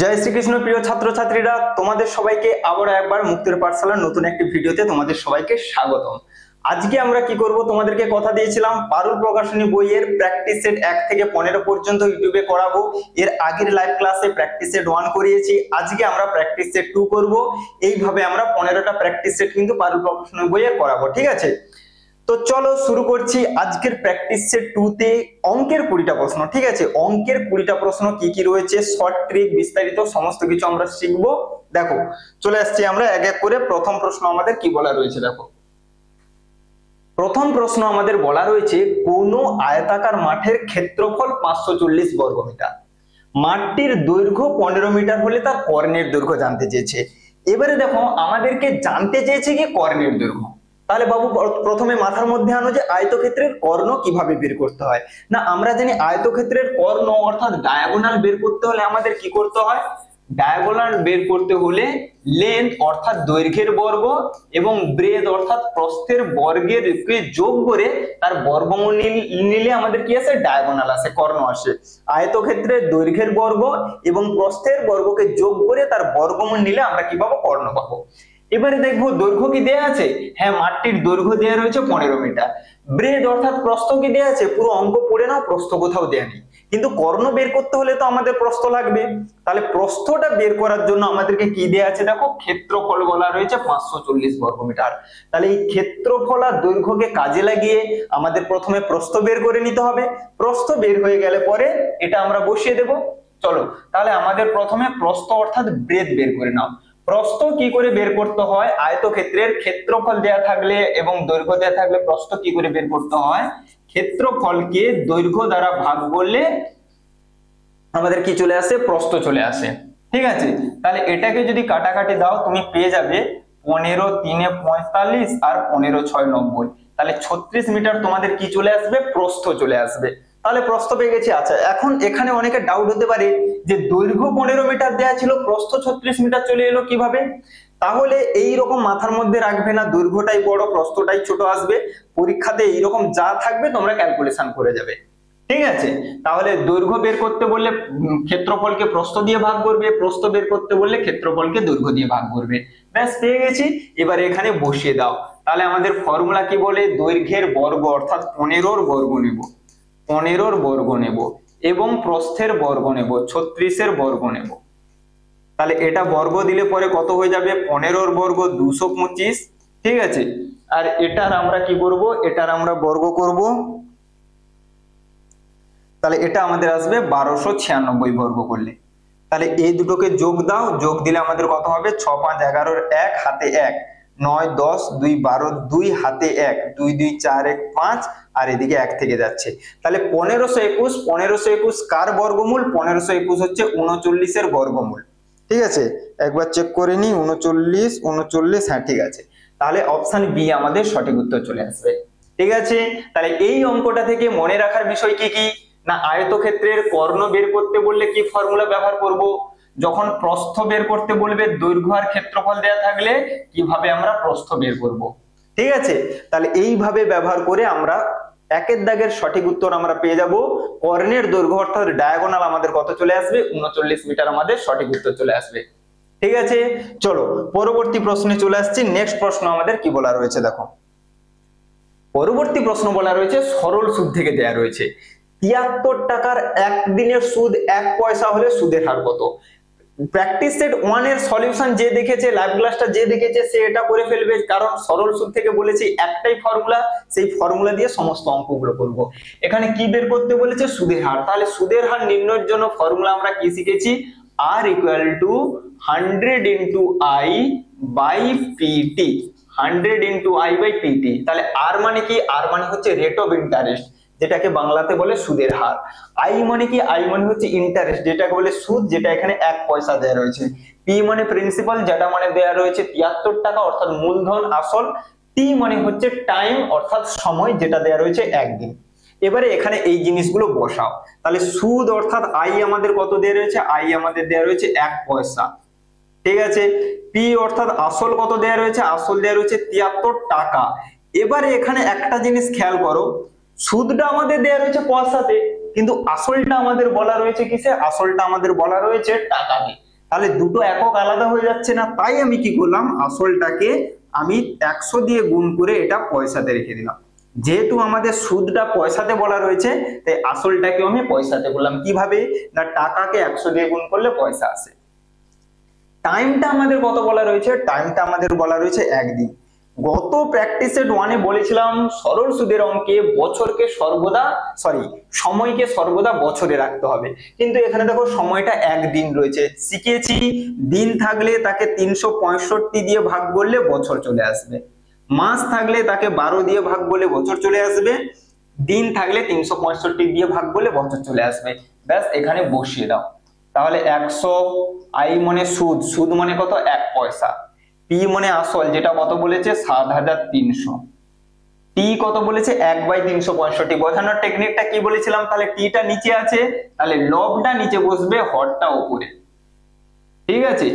জয় শ্রীকৃষ্ণ। প্রিয় ছাত্রছাত্রীরা, তোমাদের সবাইকে আবার একবার মুক্তির পাঠশালার নতুন একটি ভিডিওতে তোমাদের সবাইকে স্বাগতম। আজকে আমরা কি করব, তোমাদেরকে কথা দিয়েছিলাম পারুল প্রকাশনী বইয়ের প্র্যাকটিস সেট 1 থেকে 15 পর্যন্ত ইউটিউবে করাবো। এর আগের লাইভ ক্লাসে প্র্যাকটিস সেট 1 করিয়েছি, আজকে আমরা প্র্যাকটিস সেট 2 করব। এইভাবে আমরা 15টা প্র্যাকটিস সেট কিন্তু পারুল প্রকাশনী বইয়ের করাবো, ঠিক আছে? তো চলো শুরু করছি। আজকের প্র্যাকটিস সেট 2 তে অঙ্কের 20টা প্রশ্ন, ঠিক আছে? অঙ্কের 20টা প্রশ্ন কি কি রয়েছে, শর্ট ট্রিক, বিস্তারিত সমস্ত কিছু আমরা শিখবো। দেখো চলে আসছি আমরা এক এক করে। প্রথম প্রশ্ন আমাদের কি বলা রয়েছে, দেখো প্রথম প্রশ্ন আমাদের বলা রয়েছে কোন আয়তাকার মাঠের ক্ষেত্রফল 540 বর্গমিটার। মাঠটির দৈর্ঘ্য 15 মিটার হলে তার কর্ণের দৈর্ঘ্য জানতে চেয়েছে। এবারে দেখো আমাদেরকে জানতে চেয়েছে কি কর্ণের দৈর্ঘ্য। তাহলে বাবু প্রথমে মাথার মধ্যে আনো যে আয়তক্ষেত্রের কর্ণ কিভাবে বের করতে হয়। না, আমরা জানি আয়তক্ষেত্রের কর্ণ অর্থাৎ ডায়াগোনাল বের করতে হলে আমাদের কি করতে হয়, ডায়াগোনাল বের করতে হলে লেন্থ অর্থাৎ দৈর্ঘ্যের বর্গ এবং ব্রেথ অর্থাৎ প্রস্থের বর্গের কে যোগ করে তার বর্গমূল নিলে আমাদের কি আসে, ডায়াগোনাল আসে, কর্ণ আসে। আয়তক্ষেত্রের দৈর্ঘ্যের বর্গ এবং প্রস্থের বর্গকে যোগ করে তার বর্গমূল নিলে আমরা কি পাবো, কর্ণ পাবো। এবারে দেখবো দৈর্ঘ্য কি দেয়া আছে, হ্যাঁ মাঠটির দৈর্ঘ্য দেয়া রয়েছে 15 মিটার। ব্রেথ অর্থাৎ প্রস্থ কি দেয়া আছে, পুরো অঙ্ক পড়ে নাও, প্রস্থ কোথাও দেয়া নেই। কিন্তু কর্ণ বের করতে হলে তো আমাদের প্রস্থ লাগবে। তাহলে প্রস্থটা বের করার জন্য আমাদেরকে কি দেয়া আছে, দেখো ক্ষেত্রফল বলা রয়েছে 540 বর্গমিটার। তাহলে এই ক্ষেত্রফল আর দৈর্ঘ্যকে কাজে লাগিয়ে আমাদের প্রথমে প্রস্থ বের করে নিতে হবে। প্রস্থ বের হয়ে গেলে পরে এটা আমরা বসিয়ে দেব। চলো তাহলে আমাদের প্রথমে প্রস্থ অর্থাৎ ব্রেথ বের করে নাও। প্রস্থ কি করে বের করতে হয়, আয়তক্ষেত্রের ক্ষেত্রফল দেয়া থাকলে এবং দৈর্ঘ্য দেয়া থাকলে প্রস্থ কি করে বের করতে হয়, ক্ষেত্রফলকে দৈর্ঘ্য দ্বারা ভাগ করলে আমাদের কি চলে আসে, প্রস্থ চলে আসে, ঠিক আছে? তাহলে এটাকে যদি কাটাকাটি দাও তুমি পেয়ে যাবে 15 3 45 আর 15 6 90। তাহলে 36 মিটার তোমাদের কি চলে আসবে, প্রস্থ চলে আসবে। তাহলে প্রস্থ পেয়ে গেছি। আচ্ছা, এখন এখানে অনেকে ডাউট হতে পারে যে দৈর্ঘ্য 15 মিটার দেয়া ছিল, প্রস্থ 36 মিটার চলে এলো কিভাবে? তাহলে এই রকম মাথার মধ্যে রাখবে না, দৈর্ঘ্যটাই বড় প্রস্থটাই ছোট আসবে। পরীক্ষাতে এইরকম যা থাকবে তোমরা ক্যালকুলেশন করে যাবে, ঠিক আছে? তাহলে দৈর্ঘ্য বের করতে বললে ক্ষেত্রফলকে প্রস্থ দিয়ে ভাগ করবে, প্রস্থ বের করতে বললে ক্ষেত্রফলকে দৈর্ঘ্য দিয়ে ভাগ করবে। ব্যাস পেয়ে গেছি। এবার এখানে বসিয়ে দাও। তাহলে আমাদের ফর্মুলা কি বলে, দৈর্ঘ্যের বর্গ অর্থাৎ 15 বর্গ নেব, 15 বর্গ নেব এবং প্রস্থের বর্গ নেব, 36 বর্গ নেব। তাহলে এটা বর্গ দিলে পরে কত হয়ে যাবে, 15 বর্গ 225, ঠিক আছে? আর এটার আমরা কি করব, এটার আমরা বর্গ করব। তাহলে এটা আমাদের আসবে 1296 বর্গ করলে। তাহলে এই দুটোকে যোগ দাও, যোগ দিলে আমাদের কত হবে, 6 5 11 1 হাতে 1 9 10 2 12 2 হাতে 1 2 2 4 1 5 আর এদিকে 1 থেকে যাচ্ছে। তাহলে 1521 কার বর্গমূল, 1521 হচ্ছে 39 এর বর্গমূল, ঠিক আছে? একবার চেক করে নি, 39 হ্যাঁ ঠিক আছে। তাহলে অপশন বি আমাদের সঠিক উত্তর চলে আসবে, ঠিক আছে? তাহলে এই অঙ্কটা থেকে মনে রাখার বিষয় কি কি, না আয়তক্ষেত্রের কর্ণ বের করতে বললে কি ফর্মুলা ব্যবহার করব, যখন প্রস্থ বের করতে বলবে দৈর্ঘ্য আর ক্ষেত্রফল দেয়া থাকলে কিভাবে আমরা প্রস্থ বের করব, ঠিক আছে? তাহলে এইভাবে ব্যবহার করে আমরা একের দাগের সঠিক উত্তর আমরা পেয়ে যাব। কর্ণের দৈর্ঘ্য অর্থাৎ ডায়াগোনাল আমাদের কত চলে আসবে, 39 মিটার আমাদের সঠিক উত্তর চলে আসবে, ঠিক আছে? চলো পরবর্তী প্রশ্নে চলে আসছি। নেক্সট প্রশ্ন আমাদের কি বলা রয়েছে, দেখো পরবর্তী প্রশ্ন বলা রয়েছে সরল সুদ থেকে দেয়া রয়েছে 73 টাকার একদিনের সুদ 1 পয়সা হলে সুদের হার কত। প্র্যাকটিস সেট 1 এর সলিউশন যে দেখেছে, লাইভ ক্লাসটা যে দেখেছে সে এটা করে ফেলবে, কারণ সরল সুদ থেকে বলেছি একটাই ফর্মুলা, সেই ফর্মুলা দিয়ে সমস্ত অঙ্কগুলো করব। এখানে কি বের করতে বলেছে, সুদের হার। তাহলে সুদের হার নির্ণয়ের জন্য ফর্মুলা আমরা কি শিখেছি, r = 100 * i / pt, 100 * i / pt। তাহলে r মানে কি, r মানে হচ্ছে রেট অফ ইন্টারেস্ট, যেটাকে বাংলাতে বলে সুদের হার। আই মানে কি, আই মানে হচ্ছে ইন্টারেস্ট, যেটাকে বলে সুদ, যেটা এখানে 1 পয়সা দেয়া রয়েছে। পি মানে প্রিন্সিপাল, যেটা মানে দেয়া রয়েছে 73 টাকা অর্থাৎ মূলধন আসল। টি মানে হচ্ছে টাইম অর্থাৎ সময়, যেটা দেয়া রয়েছে 1 দিন। এবারে এখানে এই জিনিসগুলো বসাও। তাহলে সুদ অর্থাৎ আই আমাদের কত দেয়া রয়েছে, আই আমাদের দেয়া রয়েছে 1 পয়সা, ঠিক আছে? পি অর্থাৎ আসল কত দেয়া রয়েছে, আসল দেয়া রয়েছে 73 টাকা। এবারে এখানে একটা জিনিস খেয়াল করো, সুদটা আমাদের দেয়া রয়েছে পয়সাতে, কিন্তু আসলটা আমাদের বলা রয়েছে কিসে, আসলটা আমাদের বলা রয়েছে টাকাতে। তাহলে দুটো একক আলাদা হয়ে যাচ্ছে না, তাই আমি কি করলাম, আসলটাকে আমি 100 দিয়ে গুণ করে এটা পয়সাতে রেখে দিলাম। যেহেতু আমাদের সুদটা পয়সাতে বলা রয়েছে, তাই আসলটাকে আমি পয়সাতে বললাম। কিভাবে, না টাকাকে 100 দিয়ে গুণ করলে পয়সা আসে। টাইমটা আমাদের কত বলা রয়েছে, টাইমটা আমাদের বলা রয়েছে 1 দিন। গত প্র্যাকটিস সেট 1-এ বলেছিলাম সরল সুদের অঙ্কে বছরকে সর্বদা সময়কে সর্বদা বছরে রাখতে হবে, কিন্তু এখানে দেখো সময়টা 1 দিন রয়েছে। শিখেছি দিন থাকলে তাকে 365 দিয়ে ভাগ করলে বছর চলে আসবে, মাস থাকলে তাকে 12 দিয়ে ভাগ করলে বছর চলে আসবে, দিন থাকলে 365 দিয়ে ভাগ করলে বছর চলে আসবে। ব্যাস এখানে বসিয়ে দাও। তাহলে 100, আই মানে সুদ, সুদ মানে কত, 1 পয়সা, পি মানে আসল যেটা কত বলেছে 7300, টি কত বলেছে 1/365। বোঝানোর টেকনিকটা কি বলেছিলাম, তাহলে টিটা নিচে আছে, তাহলে লবটা নিচে বসবে, হরটা উপরে। ঠিক আছে,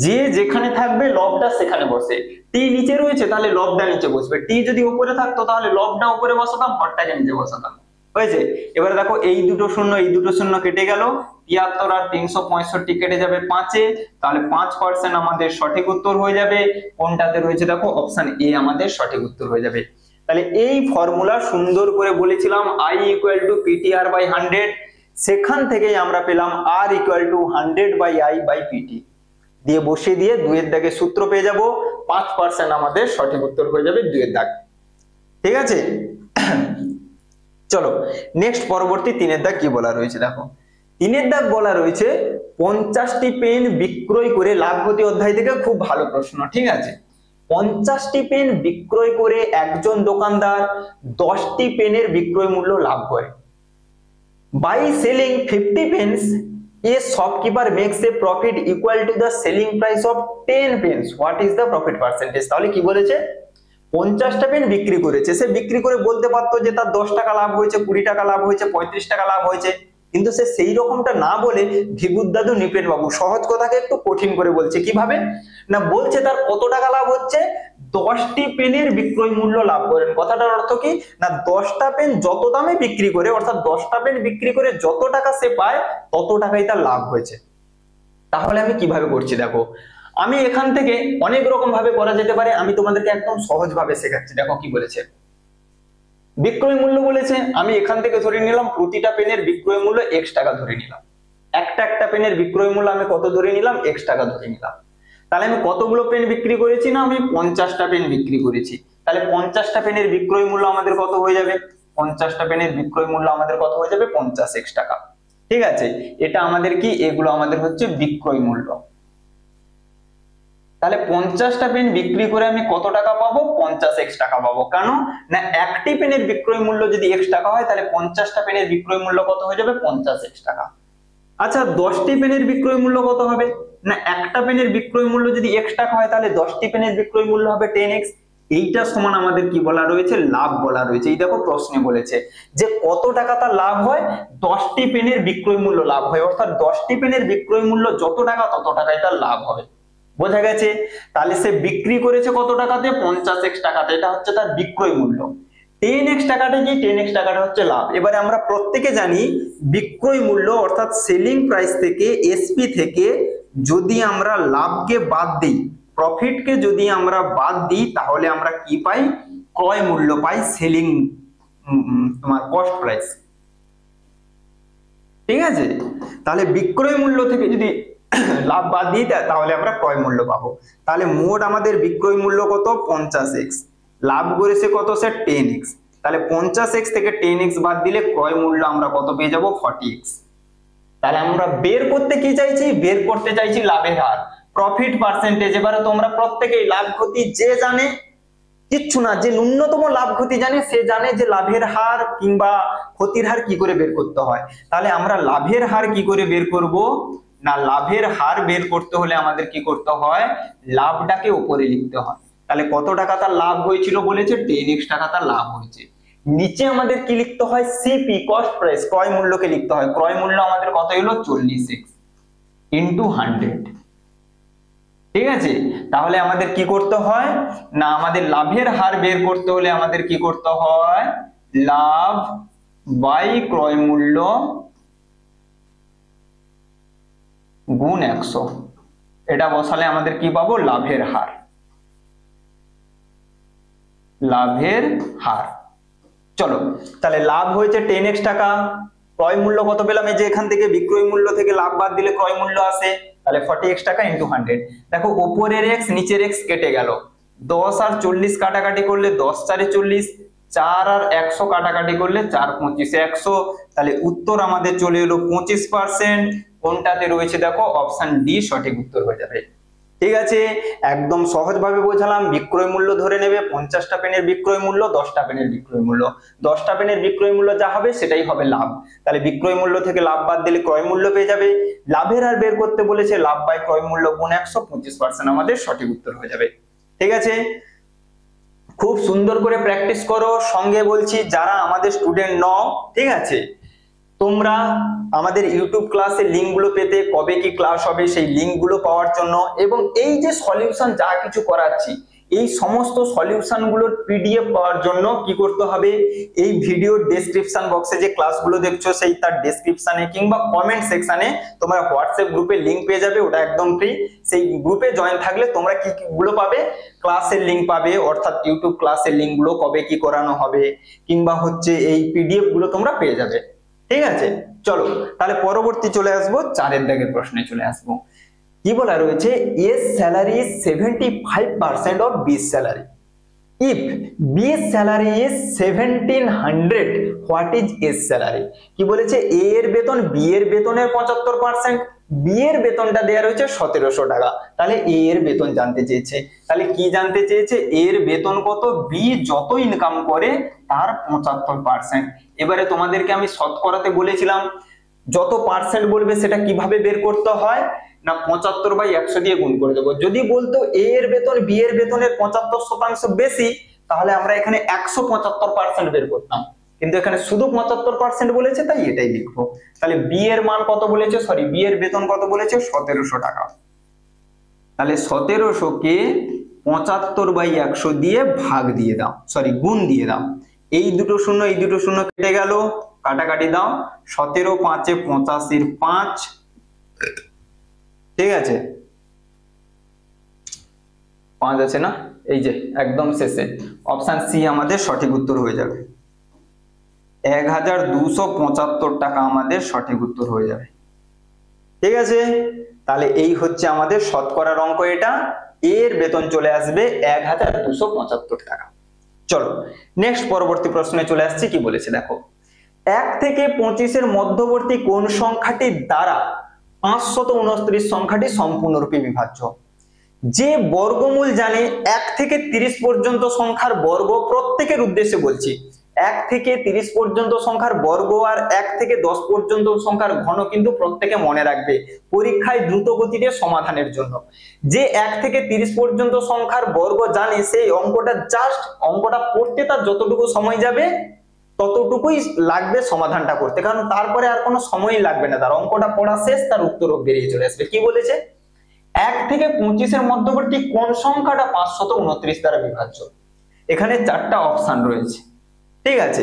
যে যেখানে থাকবে লবটা সেখানে বসে। টি নিচে রয়েছে তাহলে লবটা নিচে বসবে, টি যদি উপরে থাকতো তাহলে লবটা উপরে বসাতাম, হরটাকে নিচে বসাতাম। হয়েছে। এবারে দেখো এই দুটো শূন্য কেটে গেল, 73 আর 365 কেটে যাবে 5-এ, তাহলে 5% আমাদের সঠিক উত্তর হয়ে যাবে। কোনটাতে রয়েছে দেখো, অপশন এ আমাদের সঠিক উত্তর হয়ে যাবে। তাহলে এই ফর্মুলা সুন্দর করে বলেছিলাম I = PTR/100, সেখান থেকেই আমরা পেলাম R = 100/I/PT, দিয়ে বসিয়ে দিয়ে 2-এর দাগে সূত্র পেয়ে যাব, 5% আমাদের সঠিক উত্তর হয়ে যাবে 2-এর দাগ। ঠিক আছে, চলো নেক্সট পরবর্তী 3-এর দাগ কি বলা রয়েছে দেখো। 3-এর দাগ বলা রয়েছে 50টি পেন বিক্রয় করে লাভ ক্ষতি অধ্যায় থেকে, খুব ভালো প্রশ্ন। ঠিক আছে, 50টি পেন বিক্রয় করে একজন দোকানদার 10টি পেনের বিক্রয় মূল্য লাভ করে। By selling 50 pens, a shopkeeper makes a profit equal to the selling price of 10 pens. What is the profit percentage? তাহলে কি বলেছে, 50টা পেন বিক্রি করেছে, সে বিক্রি করে বলতে পারতো যে তার 10 টাকা লাভ হয়েছে, 20 টাকা লাভ হয়েছে, 35 টাকা লাভ হয়েছে, কিন্তু সে সেই রকমটা না বলে ভিগুর দাদু নিপেন বাবু সহজ কথাকে একটু কঠিন করে বলছে। কিভাবে না, বলছে তার কত টাকা লাভ হচ্ছে, 10টি পেনের বিক্রয় মূল্য লাভ করেন। কথাটার অর্থ কি না, 10টা পেন যত দামে বিক্রি করে, অর্থাৎ 10টা পেন বিক্রি করে যত টাকা সে পায় তত টাকাই তার লাভ হয়েছে। তাহলে আমি কিভাবে করছি দেখো, আমি এখান থেকে অনেক রকম ভাবে করা যেতে পারে, আমি তোমাদেরকে একদম সহজ ভাবে শেখাচ্ছি। দেখো কি বলেছে, বিক্রয় মূল্য বলেছে, আমি এখান থেকে ধরে নিলাম প্রতিটা পেনের বিক্রয় মূল্য x টাকা ধরে নিলাম, একটা পেনের বিক্রয় মূল্য আমি কত ধরে নিলাম, x টাকা ধরে নিলাম। তাহলে আমি কতগুলো পেন বিক্রি করেছি না, আমি 50টা পেন বিক্রি করেছি। তাহলে 50টা পেনের বিক্রয় মূল্য আমাদের কত হয়ে যাবে, 50টা পেনের বিক্রয় মূল্য আমাদের কত হয়ে যাবে, 50x টাকা। ঠিক আছে, এটা আমাদের কি, এগুলো আমাদের হচ্ছে বিক্রয় মূল্য। তাহলে 50টা পেন বিক্রি করে আমি কত টাকা পাবো, 50x টাকা পাবো। কেন না, একটি পেনের বিক্রয় মূল্য যদি x টাকা হয় তাহলে 50টা পেনের বিক্রয় মূল্য কত হয়ে যাবে, 50x টাকা। আচ্ছা 10টি পেনের বিক্রয় মূল্য কত হবে না, একটা পেনের বিক্রয় মূল্য যদি x টাকা হয় তাহলে 10টি পেনের বিক্রয় মূল্য হবে 10x। এইটা সমান আমাদের কি বলা রয়েছে, লাভ বলা রয়েছে। এই দেখো প্রশ্নে বলেছে যে কত টাকা তার লাভ হয়, 10টি পেনের বিক্রয় মূল্য লাভ হয়, অর্থাৎ 10টি পেনের বিক্রয় মূল্য যত টাকা তত টাকাই তার লাভ হবে। বোঝা গেছে, তাহলে সে বিক্রি করেছে কত টাকাতে, 50x টাকাতে, এটা হচ্ছে তার বিক্রয় মূল্য। 10x টাকাটা কি, 10x টাকাটা হচ্ছে লাভ। এবারে আমরা প্রত্যেকে জানি বিক্রয় মূল্য অর্থাৎ সেলিং প্রাইস থেকে, এসপি থেকে যদি আমরা লাভকে বাদ দিই, প্রফিটকে যদি আমরা বাদ দিই, তাহলে আমরা কি পাই, ক্রয় মূল্য পাই, সেলিং তোমার কস্ট প্রাইস। ঠিক আছে, তাহলে বিক্রয় মূল্য থেকে যদি লাভ বাদ দিই তাহলে আমরা ক্রয় মূল্য পাবো। তাহলে মোট আমাদের বিক্রয় মূল্য কত, 50x, লাভ করেছে কত, সে 10x। তাহলে 50x থেকে 10x বাদ দিলে ক্রয় মূল্য আমরা কত পেয়ে যাব, 40x। তাহলে আমরা বের করতে কি চাইছি, বের করতে চাইছি লাভের হার, প্রফিট পার্সেন্টেজ। এবারে তোমরা প্রত্যেকেই লাভ ক্ষতি যে জানে, কিচ্ছু না, যে ন্যূনতম লাভ ক্ষতি জানে সে জানে যে লাভের হার কিংবা ক্ষতির হার কি করে বের করতে হয়। তাহলে আমরা লাভের হার কি করে বের করব না, লাভের হার বের করতে হলে আমাদের কি করতে হয়, লাভটাকে উপরে লিখতে হয়। তাহলে কত টাকা তার লাভ হয়েছিল বলেছে, 10x টাকা তার লাভ হয়েছে। নিচে আমাদের কি লিখতে হয়, সিপি কস্ট প্রাইস, ক্রয় মূল্যকে লিখতে হয়। ক্রয় মূল্য আমাদের কত হলো, 40x ইনটু 100। ঠিক আছে, তাহলে আমাদের কি করতে হয় না, আমাদের লাভের হার বের করতে হলে আমাদের কি করতে হয়, লাভ বাই ক্রয় মূল্য গুণ 100। এটা বসালে আমাদের কি পাবো, লাভের হার। লাভের হার। চলো তাহলে লাভ হয়েছে 10x টাকা, ক্রয় মূল্য কত পেলাম, এই যে এখান থেকে বিক্রয় মূল্য থেকে লাভ বাদ দিলে ক্রয় মূল্য আসে, তাহলে 40x টাকা ইন্টু 100। দেখো উপরের x নিচের x কেটে গেল, 10 আর 40 কাটাকাটি করলে 10 4 40, 4 আর 100 কাটাকাটি করলে 4 25 100, তাহলে উত্তর আমাদের চলে এলো 25%। কোনটাতে রয়েছে দেখো, অপশন ডি সঠিক উত্তর হয়ে যাবে। ঠিক আছে, একদম সহজভাবে বোঝালাম। বিক্রয় মূল্য ধরে নেবে 50টা পেনের বিক্রয় মূল্য, 10টা পেনের বিক্রয় মূল্য, 10টা পেনের বিক্রয় মূল্য যা হবে সেটাই হবে লাভ। তাহলে বিক্রয় মূল্য থেকে লাভ বাদ দিলে ক্রয় মূল্য পেয়ে যাবে। লাভের হার বের করতে বলেছে, লাভ বাই ক্রয় মূল্য গুণ 100, 25% আমাদের সঠিক উত্তর হয়ে যাবে। ঠিক আছে, খুব সুন্দর করে প্র্যাকটিস করো। সঙ্গে বলছি যারা আমাদের স্টুডেন্ট নও, ঠিক আছে, তোমরা আমাদের ইউটিউব ক্লাসের লিঙ্কগুলো পেতে, কবে কি ক্লাস হবে সেই লিঙ্কগুলো পাওয়ার জন্য, এবং এই যে সলিউশন যা কিছু করাচ্ছি এই সমস্ত সলিউশন গুলোর পিডিএফ পাওয়ার জন্য কি করতে হবে, এই ভিডিওর ডেসক্রিপশন বক্সে যে ক্লাসগুলো দেখছো সেই তার ডেসক্রিপশনে কিংবা কমেন্ট সেকশনে তোমরা হোয়াটসঅ্যাপ গ্রুপে লিঙ্ক পেয়ে যাবে, ওটা একদম ফ্রি। সেই গ্রুপে জয়েন থাকলে তোমরা কি কি গুলো পাবে, ক্লাসের লিঙ্ক পাবে, অর্থাৎ ইউটিউব ক্লাসের লিঙ্কগুলো কবে কি করানো হবে কিংবা হচ্ছে এই পিডিএফ গুলো তোমরা পেয়ে যাবে। ঠিক আছে, চলো তাহলে পরবর্তী চলে আসবো, 4 দাগের প্রশ্নে চলে আসবো। কি বলা রয়েছে, S salary is 75% of B's salary. If B's salary is 1700, what is S salary? কি বলেছে, এ এর বেতন বি এর বেতনের 75%, বি এর বেতনটা দেওয়া রয়েছে 1700 টাকা, তাহলে এ এর বেতন জানতে চেয়েছে। তাহলে কি জানতে চেয়েছে, এর বেতন কত, বি যত ইনকাম করে তার 75%। এবারে তোমাদেরকে আমি শতকরাতে বলেছিলাম, যত পার্সেন্ট বলবে সেটা কিভাবে বের করতে হয় না, 75/100 দিয়ে গুণ করে দেবো। যদি বলতো এ এর বেতন বি এর বেতনের 75% বেশি, তাহলে আমরা এখানে 175% বের করতাম, কিন্তু এখানে শুধু 75% বলেছে তাই এটাই লিখবো। তাহলে বি এর মান কত বলেছে, সরি বি এর বেতন কত বলেছে, 1700 টাকা। তাহলে 1700 কে 75/100 দিয়ে ভাগ দিয়ে দাও, সরি গুণ দিয়ে দাও। এই দুটো শূন্য এই দুটো শূন্য কেটে গেল, কাটাকাটি দাও, 17 5 85 5, ঠিক আছে 5 আছে না, এই যে একদম শেষে অপশন সি আমাদের সঠিক উত্তর হয়ে যাবে। 1275 টাকা আমাদের সঠিক উত্তর হয়ে যাবে। ঠিক আছে, তাহলে এই হচ্ছে আমাদের শতকরার অঙ্ক, এটা এর বেতন চলে আসবে 1275 টাকা। চলো নেক্সট পরবর্তী প্রশ্নে চলে আসছি। কি বলেছে দেখো, 1 থেকে 25 এর মধ্যবর্তী কোন সংখ্যাটির দ্বারা 529 সংখ্যাটি সম্পূর্ণরূপে বিভাজ্য? যে বর্গমূল জানে 1 থেকে 30 পর্যন্ত সংখ্যার বর্গ, প্রত্যেকের উদ্দেশ্যে বলছি, 1 থেকে 30 পর্যন্ত সংখ্যার বর্গ আর 1 থেকে 10 পর্যন্ত সংখ্যার ঘন কিন্তু প্রত্যেকে মনে রাখবে পরীক্ষায় দ্রুত গতিতে সমাধানের জন্য। যে 1 থেকে 30 পর্যন্ত সংখ্যার বর্গ জানে, সেই অঙ্কটা জাস্ট অঙ্কটা পড়তে তার যতটুকু সময় যাবে ততটুকুই লাগবে সমাধানটা করতে, কারণ তারপরে আর কোনো সময়ই লাগবে না, তার অঙ্কটা পড়া শেষ, তার উত্তরও বেরিয়ে চলে আসবে। কি বলেছে, 1 থেকে 25 এর মধ্যবর্তী কোন সংখ্যাটা 529 দ্বারা বিভাজ্য? এখানে 4টা অপশন রয়েছে। ঠিক আছে,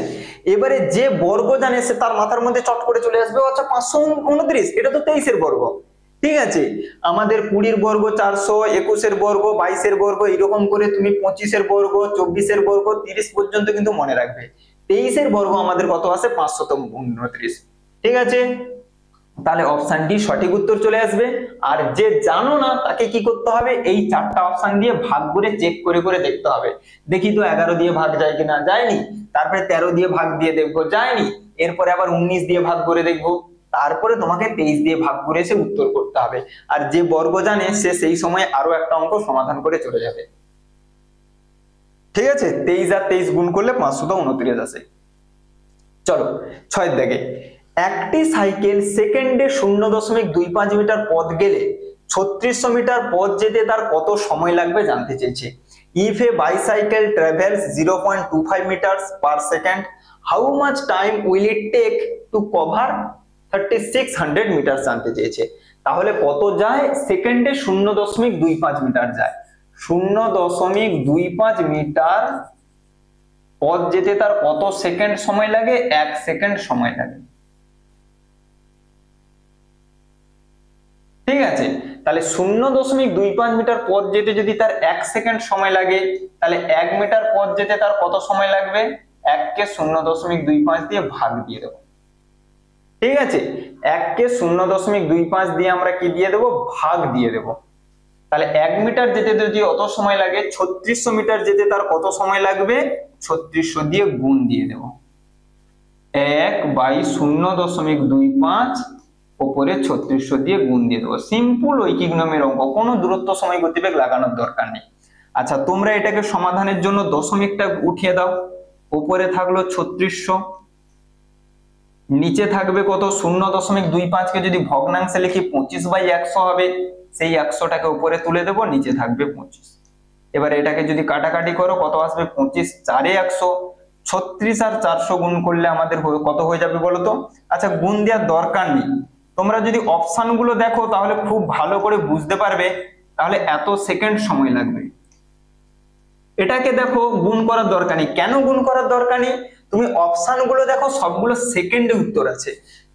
এবারে যে বর্গ জানে সে তার মাথার মধ্যে চট করে চলে আসবে, আচ্ছা 529 এটা তো 23 এর বর্গ। ঠিক আছে, আমাদের 20 এর বর্গ 400, 21 এর বর্গ 22 এর বর্গ, এরকম করে তুমি 25 এর বর্গ 24 এর বর্গ 30 পর্যন্ত কিন্তু মনে রাখবে। 23 এর বর্গ আমাদের কত আছে, 529। ঠিক আছে, তাহলে অপশন ডি সঠিক উত্তর চলে আসবে। আর যে জানো না তাকে কি করতে হবে, এই 4টা অপশন দিয়ে ভাগ করে চেক করে করে দেখতে হবে, দেখি তো 11 দিয়ে ভাগ যায় কিনা, যায়নি, তারপরে 13 দিয়ে ভাগ দিয়ে দেখবো, যায়নি, এরপরে আবার 19 দিয়ে ভাগ করে দেখবো, তারপরে তোমাকে 23 দিয়ে ভাগ করে এসে উত্তর করতে হবে। আর যে বর্গ জানে সে সেই সময় আরো একটা অঙ্ক সমাধান করে চলে যাবে। ঠিক আছে, 23 আর 23 গুণ করলে 529 আসে। চলো 6 দাগে, একটি সাইকেল সেকেন্ডে 0.25 মিটার পথ গেলে 3600 মিটার পথ যেতে তার কত সময় লাগবে জানতে চেয়েছে। If a bicycle travels 0.25 metre per second, how much time will it take to cover 3600 metre জানতে চেয়েছে। তাহলে কত যায়, সেকেন্ডে 0.25 মিটার যায়, 0.25 মিটার পথ যেতে তার কত সেকেন্ড সময় লাগে, 1 সেকেন্ড সময় লাগে। ঠিক আছে, তাহলে 0.25 মিটার পথ যেতে যদি তার 1 সেকেন্ড সময় লাগে, তাহলে 1 মিটার পথ যেতে তার কত সময় লাগবে? 1 কে 0.25 দিয়ে ভাগ দিয়ে দেবো। ঠিক আছে, 1 কে 0.25 দিয়ে আমরা কি দিয়ে দেবো? ভাগ দিয়ে দেবো। তাহলে 1 মিটার যেতে যদি অত সময় লাগে, 3600 মিটার যেতে তার কত সময় লাগবে? 3600 দিয়ে গুণ দিয়ে দেব। 1/0.25 উপরে 3600 দিয়ে গুণ দিয়ে দেবো। সিম্পল ঐকিক নিয়মের অঙ্ক, কোনো দূরত্ব সময় গতিবেগ লাগানোর দরকার নেই। আচ্ছা, তোমরা এটাকে সমাধানের জন্য দশমিকটা উঠিয়ে দাও। উপরে থাকলো 3600, নিচে থাকবে কত? 0.25 কে যদি ভগ্নাংশে লিখি 25/100 হবে। সেই 100টাকে উপরে তুলে দেবো, নিচে থাকবে 25। এবার এটাকে যদি কাটাকাটি করো কত আসবে? 25 4 এ 100, 36 আর 400 গুণ করলে আমাদের কত হয়ে যাবে বলো তো? আচ্ছা, গুণ দেওয়ার দরকার নেই, তোমরা যদি অপশন গুলো দেখো তাহলে খুব ভালো করে বুঝতে পারবে। তাহলে এত সেকেন্ড সময় লাগবে। এটাকে দেখো, গুণ করার দরকার নেই। কেন গুণ করার দরকার নেই? তুমি অপশন গুলো দেখো, সবগুলো সেকেন্ডে উত্তর আছে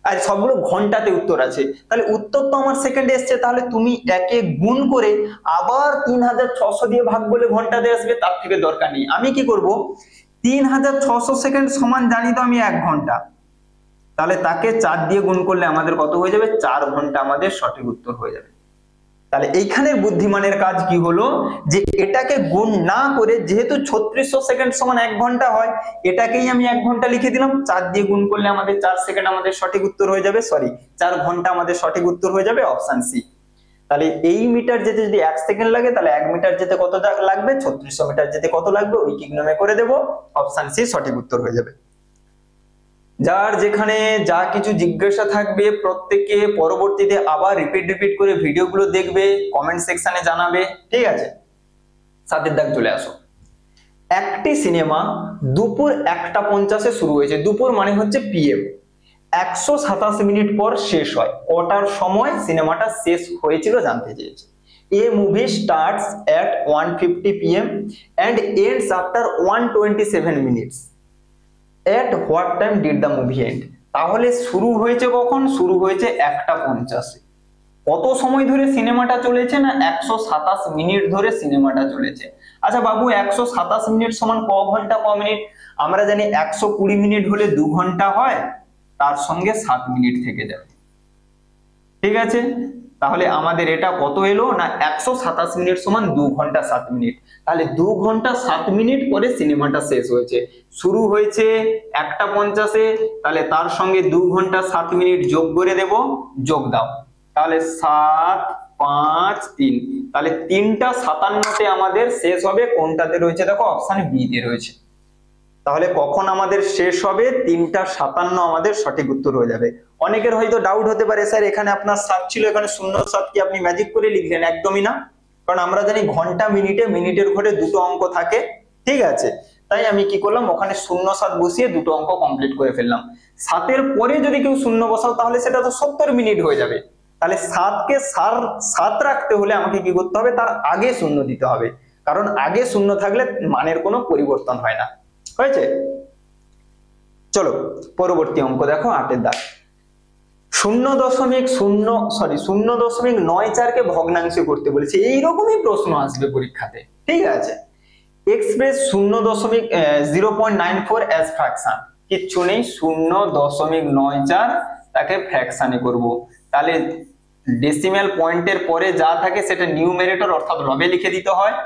আর সবগুলো ঘন্টাতে উত্তর আছে। তাহলে উত্তর তো আমার সেকেন্ডে এসছে, তাহলে তুমি একে গুণ করে আবার 3600 দিয়ে ভাগ বলে ঘন্টাতে আসবে, তার থেকে দরকার নেই। আমি কি করব? 3600 সেকেন্ড সমান জানি তো আমি 1 ঘন্টা, তাহলে তাকে 4 দিয়ে গুণ করলে আমাদের কত হয়ে যাবে? 4 ঘন্টা আমাদের সঠিক উত্তর হয়ে যাবে। তাহলে এইখানের বুদ্ধিমানের কাজ কি হলো? যে এটাকে গুণ না করে, যেহেতু 3600 সেকেন্ড সমান 1 ঘন্টা হয়, এটাকেই আমি 1 ঘন্টা লিখে দিলাম। 4 দিয়ে গুণ করলে আমাদের 4 সেকেন্ড আমাদের সঠিক উত্তর হয়ে যাবে, 4 ঘন্টা আমাদের সঠিক উত্তর হয়ে যাবে, অপশন সি। তাহলে এই মিটার যেতে যদি 1 সেকেন্ড লাগে, তাহলে 1 মিটার যেতে কত লাগবে? 3600 মিটার যেতে কত লাগবে? ঐকিক নিয়মে করে দেব, অপশন সি সঠিক উত্তর হয়ে যাবে। যার যেখানে যা কিছু জিজ্ঞাসা থাকবে প্রত্যেকে পরবর্তীতে আবার রিপিট করে ভিডিওগুলো দেখবে, কমেন্ট সেকশনে জানাবে। ঠিক আছে, 7 দাগ চলে আসো। একটি সিনেমা দুপুর 1:50 শুরু হয়েছে। দুপুর মানে হচ্ছে PM। 127 মিনিট পর শেষ হয়। কটার সময় সিনেমাটা শেষ হয়েছিল জানতে চেয়েছে। A movie starts at 1:50 PM and ends after 127 minutes. At what time did the movie end? তাহলে শুরু হয়েছে কখন? শুরু হয়েছে 1:50। কত সময় ধরে সিনেমাটা চলেছে? না 127 মিনিট ধরে সিনেমাটা চলেছে। আচ্ছা বাবু, 127 মিনিট সমান ক ঘন্টা ক মিনিট? আমরা জানি 120 মিনিট হলে 2 ঘন্টা হয়, তার সঙ্গে 7 মিনিট থেকে যাবে। ঠিক আছে, তাহলে আমাদের এটা কত এলো? না 127 মিনিট সমান 2 ঘন্টা 7 মিনিট। তাহলে 2 ঘন্টা 7 মিনিট পরে সিনেমাটা শেষ হয়েছে। শুরু হয়েছে 1:50-এ, তাহলে তার সঙ্গে 2 ঘন্টা 7 মিনিট যোগ করে দেব, যোগ দাও। তাহলে 7, 5, 3, তাহলে 3:57-তে আমাদের শেষ হবে। কোনটাতে রয়েছে? দেখো অপশন বি তে রয়েছে। তাহলে কখন আমাদের শেষ হবে? 3:57 আমাদের সঠিক উত্তর হয়ে যাবে। অনেকের হয়তো ডাউট হতে পারে, স্যার এখানে আপনার 7 ছিল, এখানে 0.7 কি আপনি ম্যাজিক করে লিখলেন? একদমই না, কারণ আমরা জানি ঘন্টা মিনিটে, মিনিটের ঘরে দুটো অঙ্ক থাকে। ঠিক আছে, তাই আমি কি করলাম? ওখানে 0.7 বসিয়ে দুটো অঙ্ক কমপ্লিট করে ফেললাম। 7-এর পরে যদি কেউ 0 বসাও তাহলে সেটা তো 70 মিনিট হয়ে যাবে। তাহলে 7-কে 7 রাখতে হলে আমাকে কি করতে হবে? তার আগে 0 দিতে হবে, কারণ আগে 0 থাকলে মানের কোনো পরিবর্তন হয় না। হয়েছে? চলো পরবর্তী অঙ্ক দেখো, 8-এর দাগ। 0.94 কে ভগ্নাংশে করতে বলেছে। এইরকমই প্রশ্ন আসবে পরীক্ষাতে। ঠিক আছে, এক্সপ্রেস 0.94 অ্যাজ ফ্র্যাকশন। কিচ্ছু নেই, 0.94 তাকে ফ্র্যাকশনে করব। তাহলে ডেসিমাল পয়েন্টের পরে যা থাকে সেটা নিউমেরেটর অর্থাৎ লবে লিখে দিতে হয়,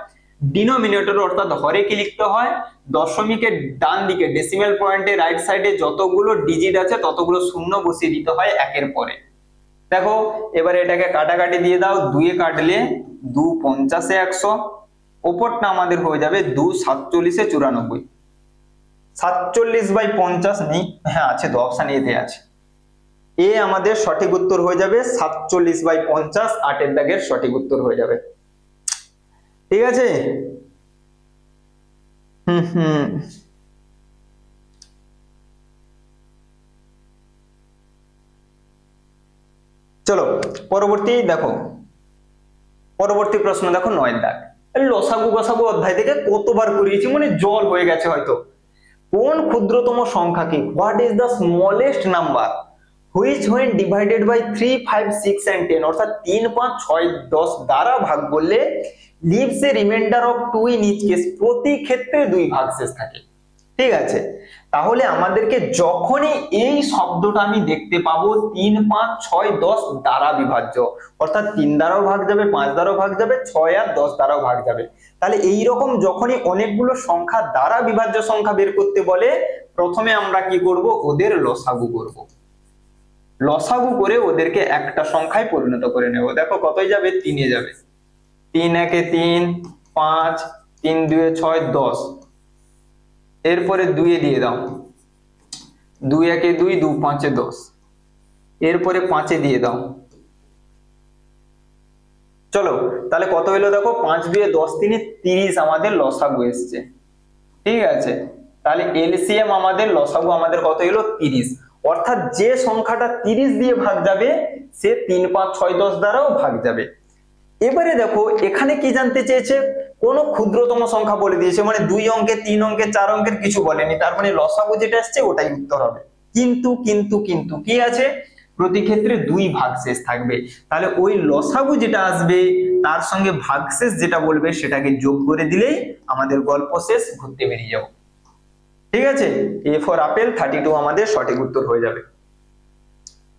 ডিনোমিনেটর অর্থাৎ হরে কি লিখতে হয়? দশমিকের ডান দিকে ডেসিমাল পয়েন্টের রাইট সাইডে যতগুলো ডিজিট আছে ততগুলো শূন্য বসিয়ে দিতে হয় একের পরে। দেখো এবার এটাকে কাটাকাটি দিয়ে দাও। 2 এ কাটলে 2 50 এ 100, উপরটা আমাদের হয়ে যাবে 2 47 এ 94। 47/50 নেই, হ্যাঁ আছে তো, অপশন এ তে আছে। এ আমাদের সঠিক উত্তর হয়ে যাবে 47/50। 8-এর দাগের সঠিক উত্তর হয়ে যাবে। ঠিক আছে, চলো পরবর্তী দেখো, পরবর্তী প্রশ্ন দেখো 9-এর দাগ। লসাগু গসাগু অধ্যায় থেকে কতবার করিয়েছি, মানে জল হয়ে গেছে হয়তো। কোন ক্ষুদ্রতম সংখ্যাকে, what is the smallest number which when divided by 3, 5, 6 and 10 অর্থাৎ 3, 5, 6, 10 দ্বারা ভাগ করলে leaves a remainder of 2 in each case, প্রতি ক্ষেত্রে 2 ভাগশেষ থাকে। ঠিক আছে, তাহলে আমাদেরকে যখনই এই শব্দটা আমি দেখতে পাবো 3, 5, 6, 10 দ্বারা বিভাজ্য, অর্থাৎ 3 দ্বারাও ভাগ যাবে, 5 দ্বারাও ভাগ যাবে, 6 আর 10 দ্বারাও ভাগ যাবে, তাহলে এই রকম যখনই অনেকগুলো সংখ্যা দ্বারা বিভাজ্য সংখ্যা বের করতে বলে, প্রথমে আমরা কি করব, ওদের লসাগু করব। লসাগু করে ওদেরকে একটা সংখ্যায় পরিণত করে নেব। দেখো কতই যাবে, 3 এ যাবে, 3 একে 3, 5, 3 2 6, 10, এরপরে 2 এ দিয়ে দাও, 2 একে 2, 2 5 10, এরপরে 5 এ দিয়ে দাও। চলো তাহলে কত হলো দেখো, 5 2 10 3 30 আমাদের লসাগু এসছে। ঠিক আছে, তাহলে এলসিএম আমাদের লসাগু আমাদের কত হলো, 30। অর্থাৎ যে সংখ্যাটা 30 দিয়ে ভাগ যাবে সে 3, 5, 6, 10 দ্বারাও ভাগ যাবে। এবারে দেখো এখানে কি জানতে চেয়েছে, কোন ক্ষুদ্রতম সংখ্যা বলে দিয়েছে, মানে 2 অঙ্কের, 3 অঙ্কের, 4 অঙ্কের কিছু বলেনি, তার মানে লসাগু যেটা আসছে ওটাই উত্তর হবে। কিন্তু কিন্তু কিন্তু কি আছে, প্রতি ক্ষেত্রে 2 ভাগশেষ থাকবে, তাহলে ওই লসাগু যেটা আসবে তার সঙ্গে ভাগশেষ যেটা বলবে সেটাকে যোগ করে দিলেই আমাদের গল্প শেষ, ঘুরতে বেরিয়ে যাবো। ঠিক আছে, এ ফর আপেল 32 আমাদের সঠিক উত্তর হয়ে যাবে।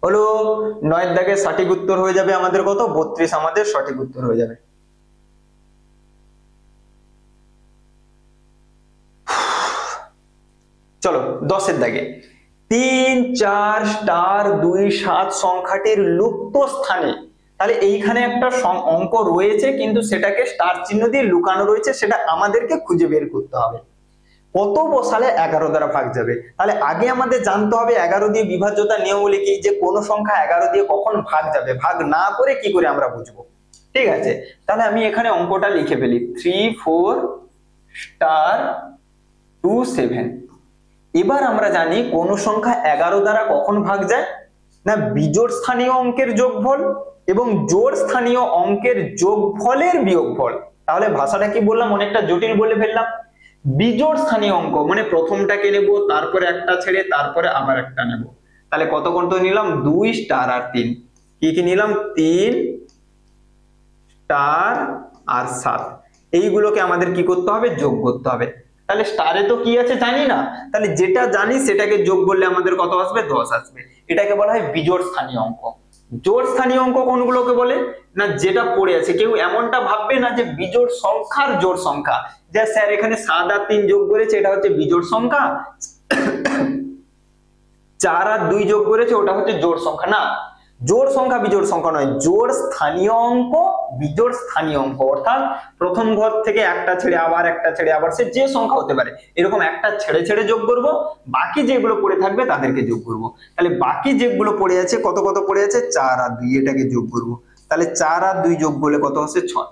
হলো 9 দাগের সঠিক উত্তর হয়ে যাবে আমাদের কত, 32 আমাদের সঠিক উত্তর হয়ে যাবে। চলো 10 দাগে 3, 4, স্টার 2, 7 সংখ্যাটির লুপ্ত স্থানে, তাহলে এইখানে একটা অঙ্ক রয়েছে কিন্তু সেটাকে স্টার চিহ্ন দিয়ে লুকানো রয়েছে, সেটা আমাদেরকে খুঁজে বের করতে হবে। কত বসালে 11 দ্বারা ভাগ যাবে, তাহলে আগে আমাদের জানতে হবে 11 দিয়ে বিভাজ্যতা নিয়ম বলে কি, যে কোন সংখ্যা 11 দিয়ে কখন ভাগ যাবে, ভাগ না করে কি করে আমরা বুঝবো। ঠিক আছে, তাহলে আমি এখানে অঙ্কটা লিখে ফেলি, 3, 4, স্টার 2, 7। এবার আমরা জানি কোন সংখ্যা 11 দ্বারা কখন ভাগ যায়, না বিজোড় স্থানীয় অঙ্কের যোগফল এবং জোড় স্থানীয় অঙ্কের যোগফলের বিয়োগফল। তাহলে ভাষাটা কি বললাম, অনেকটা জটিল বলে ফেললাম। বিজোড় স্থানীয় অঙ্ক মানে প্রথমটাকে নেব, তারপরে একটা ছেড়ে তারপরে আবার একটা নেব, তাহলে কত কত নিলাম, 2, স্টার আর 3। কি কি নিলাম, 3, স্টার আর 7। এইগুলোকে আমাদের কি করতে হবে, যোগ করতে হবে। তাহলে স্টারে তো কি আছে জানি না, তাহলে যেটা জানি সেটাকে যোগ করলে আমাদের কত আসবে, 10 আসবে। এটাকে বলা হয় বিজোড় স্থানীয় অঙ্ক। জোড় স্থানীয় অঙ্ক কোনগুলোকে বলে, না যেটা পড়ে আছে, কেউ এমনটা ভাববে না যে বিজোড় সংখ্যার জোড় সংখ্যা, যে স্যার এখানে 7 আর 3 যোগ করেছে এটা হচ্ছে বিজোড় সংখ্যা, 4 আর 2 যোগ করেছে ওটা হচ্ছে জোড় সংখ্যা। না, জোড় সংখ্যা বিজোড় সংখ্যা নয়, জোড় স্থানীয় অঙ্ক বিজোড় স্থানীয় অঙ্ক, অর্থাৎ প্রথম ঘর থেকে একটা ছেড়ে আবার একটা ছেড়ে আবার, সে যে সংখ্যা হতে পারে, এরকম একটা ছেড়ে ছেড়ে যোগ করব, বাকি যেগুলো পড়ে থাকবে তাদেরকে যোগ করব। তাহলে বাকি যেগুলো পড়ে আছে, কত কত পড়ে আছে, 4 আর 2, এটাকে যোগ করব। তাহলে 4 আর 2 যোগ করলে কত হচ্ছে, 6।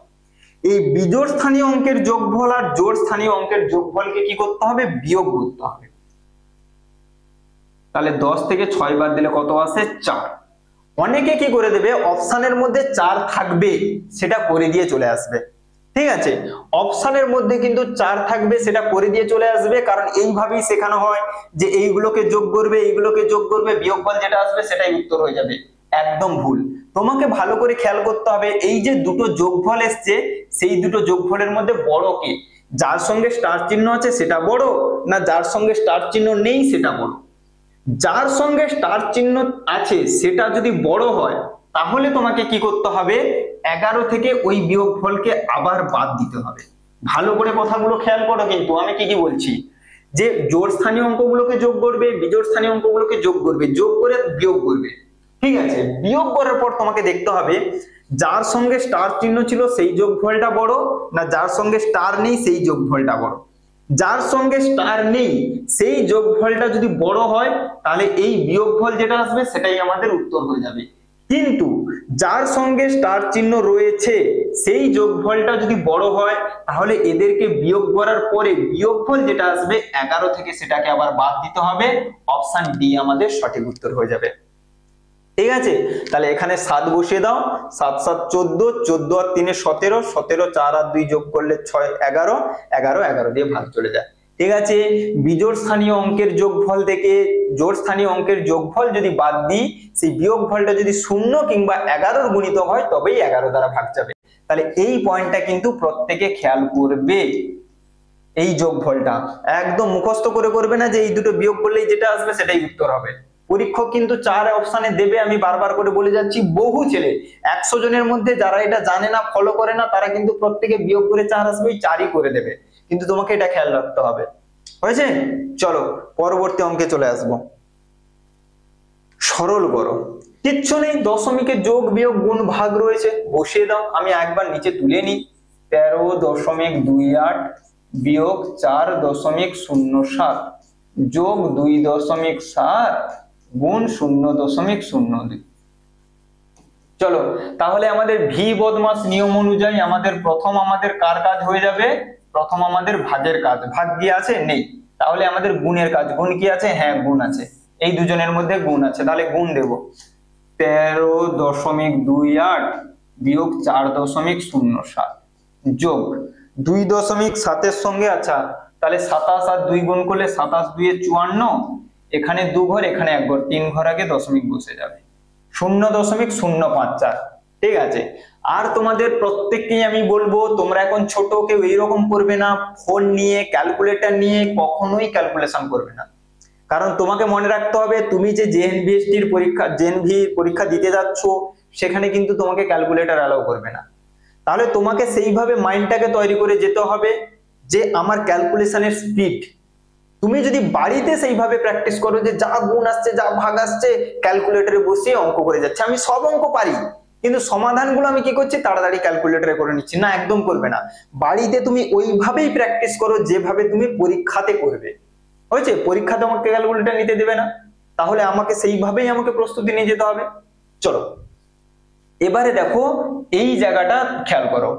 এই বিজোড় স্থানীয় অঙ্কের যোগফল আর জোড় স্থানীয় অঙ্কের যোগফলকে কি করতে হবে, বিয়োগ করতে হবে। তাহলে 10 থেকে 6 বাদ দিলে কত আসে, 4। অনেকে কি করে দেবে, অপশনের মধ্যে 4 থাকবে সেটা করে দিয়ে চলে আসবে। ঠিক আছে, অপশনের মধ্যে কিন্তু 4 থাকবে সেটা করে দিয়ে চলে আসবে, কারণ এইভাবেই শেখানো হয় যে এইগুলোকে যোগ করবে, এইগুলোকে যোগ করবে, বিয়োগফল যেটা আসবে সেটাই উত্তর হয়ে যাবে। একদম ভুল। তোমাকে ভালো করে খেয়াল করতে হবে, এই যে দুটো যোগফল এসছে সেই দুটো যোগফলের মধ্যে বড় কে, যার সঙ্গে স্টার চিহ্ন আছে সেটা বড়, না যার সঙ্গে স্টার চিহ্ন নেই সেটা বড়। যার সঙ্গে স্টার চিহ্ন আছে সেটা যদি বড় হয় তাহলে তোমাকে কি করতে হবে, 11 থেকে ওই বিয়োগফলকে আবার বাদ দিতে হবে। ভালো করে কথাগুলো খেয়াল করো, কিন্তু আমি কি কি বলছি, যে জোড় স্থানীয় অঙ্কগুলোকে যোগ করবে, বিজোড় স্থানীয় অঙ্কগুলোকে যোগ করবে, যোগ করে বিয়োগ করবে। ঠিক আছে, বিয়োগ করার পর তোমাকে দেখতে হবে যার সঙ্গে স্টার চিহ্ন ছিল সেই যোগফলটা বড়, না যার সঙ্গে স্টার নেই সেই যোগফলটা বড়। যার সঙ্গে স্টার নেই সেই যোগফলটা যদি বড় হয় তাহলে এই বিয়োগফল যেটা আসবে সেটাই আমাদের উত্তর হয়ে যাবে। কিন্তু যার সঙ্গে স্টার চিহ্ন রয়েছে সেই যোগফলটা যদি বড় হয় তাহলে এদেরকে বিয়োগ করার পরে বিয়োগফল যেটা আসবে 11 থেকে সেটাকে আবার বাদ দিতে হবে। অপশন ডি আমাদের সঠিক উত্তর হয়ে যাবে। ঠিক আছে, তাহলে এখানে 7 বসিয়ে দাও, 7 7 14, 14 আর 3 17, 17, 4 আর 2 যোগ করলে 6 11, 11 11 দিয়ে ভাগ চলে যায়। ঠিক আছে, বিজোড় স্থানীয় অঙ্কের যোগফল থেকে জোড় স্থানীয় অঙ্কের যোগফল যদি বাদ দিই, সেই বিয়োগফলটা যদি 0 কিংবা 11 গুণিতক হয় তবেই 11 দ্বারা ভাগ যাবে। তাহলে এই পয়েন্টটা কিন্তু প্রত্যেকে খেয়াল করবে। এই যোগফলটা একদম মুখস্থ করে করবে না যে এই দুটো বিয়োগ করলেই যেটা আসবে সেটাই উত্তর হবে। পরীক্ষক কিন্তু 4 অপশনে দেবে, আমি বারবার করে বলে যাচ্ছি। বহু ছেলে 100 জনের মধ্যে যারা এটা জানে না, ফলো করে না, তারা কিন্তু প্রত্যেকে বিয়োগ করে 4 আসবে, 4ই করে দেবে। কিন্তু তোমাকে এটা খেয়াল রাখতে হবে। হয়েছে? চলো পরবর্তী অঙ্কে চলে আসবো। সরল করো, কিচ্ছু নেই, দশমিকের যোগ বিয়োগ গুণ ভাগ রয়েছে, বসিয়ে দাও। আমি একবার নিচে তুলে নিই, 13.28 বিয়োগ 4.07 যোগ 2.7 গুণ 0.02। চলো তাহলে আমাদের ভি বদমাস নিয়ম অনুযায়ী আমাদের কার কাজ হয়ে যাবে? প্রথম আমাদের ভাগের কাজ। ভাগ কি আছে? নেই। তাহলে আমাদের গুণের কাজ। গুণ কি আছে? হ্যাঁ গুণ আছে, এই দুজনের মধ্যে গুণ আছে, তাহলে গুণ দেব। 13.28 বিয়োগ 4.07 যোগ 2.7 এর সঙ্গে, আচ্ছা তাহলে 27 আর 2 গুণ করলে 27 2 54, এখানে 2 ঘর এখানে 1 ঘর, 3 ঘর আগে দশমিক বসে যাবে, 0.054। ঠিক আছে, আর তোমাদের প্রত্যেককেই আমি বলবো তোমরা এখন ছোট, কেউ এইরকম করবে না, ফোন নিয়ে ক্যালকুলেটর নিয়ে কখনোই ক্যালকুলেশন করবে না। কারণ তোমাকে মনে রাখতে হবে তুমি যে জেএনভিএসটির পরীক্ষা দিতে যাচ্ছ সেখানে কিন্তু তোমাকে ক্যালকুলেটর অ্যালাউ করবে না। তাহলে তোমাকে সেইভাবে মাইন্ডটাকে তৈরি করে যেতে হবে যে আমার ক্যালকুলেশনের স্পিড। তুমি যদি বাড়িতে সেইভাবে প্র্যাকটিস করো যে যা গুণ আসছে যা ভাগ আসছে ক্যালকুলেটরে বসিয়ে অঙ্ক করে যাচ্ছে, আমি সব অঙ্ক পারি কিন্তু সমাধানগুলো আমি কি করছি তাড়াতাড়ি ক্যালকুলেটরে করে নিচ্ছি, না একদম করবে না। বাড়িতে তুমি ওইভাবেই প্র্যাকটিস করো যেভাবে তুমি পরীক্ষাতে করবে। হয়েছে? পরীক্ষাতে আমাকে ক্যালকুলেটর নিতে দেবে না, তাহলে আমাকে সেইভাবেই আমাকে প্রস্তুতি নিয়ে যেতে হবে। চলো এবারে দেখো এই জায়গাটা খেয়াল করো।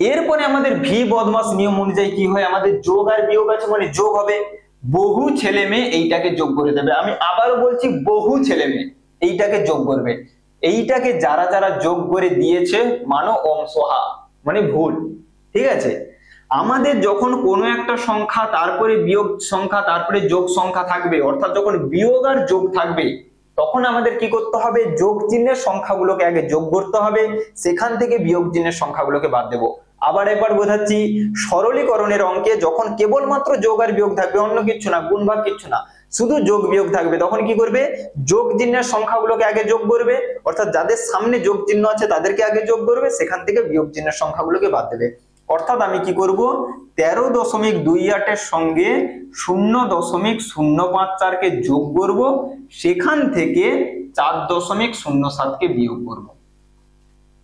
এরপরে আমাদের ভি বদমাস নিয়ম অনুযায়ী কি হয়, আমাদের যোগ আর বিয়োগ আছে, মানে যোগ হবে। বহু ছেলে মেয়ে এইটাকে যোগ করে দেবে। আমি আবারও বলছি, বহু ছেলে মেয়ে এইটাকে যোগ করবে। এইটাকে যারা যারা যোগ করে দিয়েছে মানো অংশহা, মানে ভুল। ঠিক আছে, আমাদের যখন কোনো একটা সংখ্যা তারপরে বিয়োগ সংখ্যা তারপরে যোগ সংখ্যা থাকবে, অর্থাৎ যখন বিয়োগ আর যোগ থাকবে তখন আমাদের কি করতে হবে, যোগ চিহ্নের সংখ্যাগুলোকে আগে যোগ করতে হবে, সেখান থেকে বিয়োগ চিহ্নের সংখ্যাগুলোকে বাদ দেবো। আবার একবার বোঝাচ্ছি, সরলীকরণের অঙ্কে যখন কেবলমাত্র যোগ আর বিয়োগ থাকবে, অন্য কিচ্ছু না, গুণ ভাগ কিচ্ছু না, শুধু যোগ বিয়োগ থাকবে, তখন কি করবে, যোগ চিহ্নের সংখ্যাগুলোকে আগে যোগ করবে, অর্থাৎ যাদের সামনে যোগ চিহ্ন আছে তাদেরকে আগে যোগ করবে, সেখান থেকে বিয়োগ চিহ্নের সংখ্যাগুলোকে বাদ দেবে। অর্থাৎ আমি কি করব, 13.28 এর সঙ্গে 0.054 কে যোগ করব, সেখান থেকে 4.07 কে বিয়োগ করব।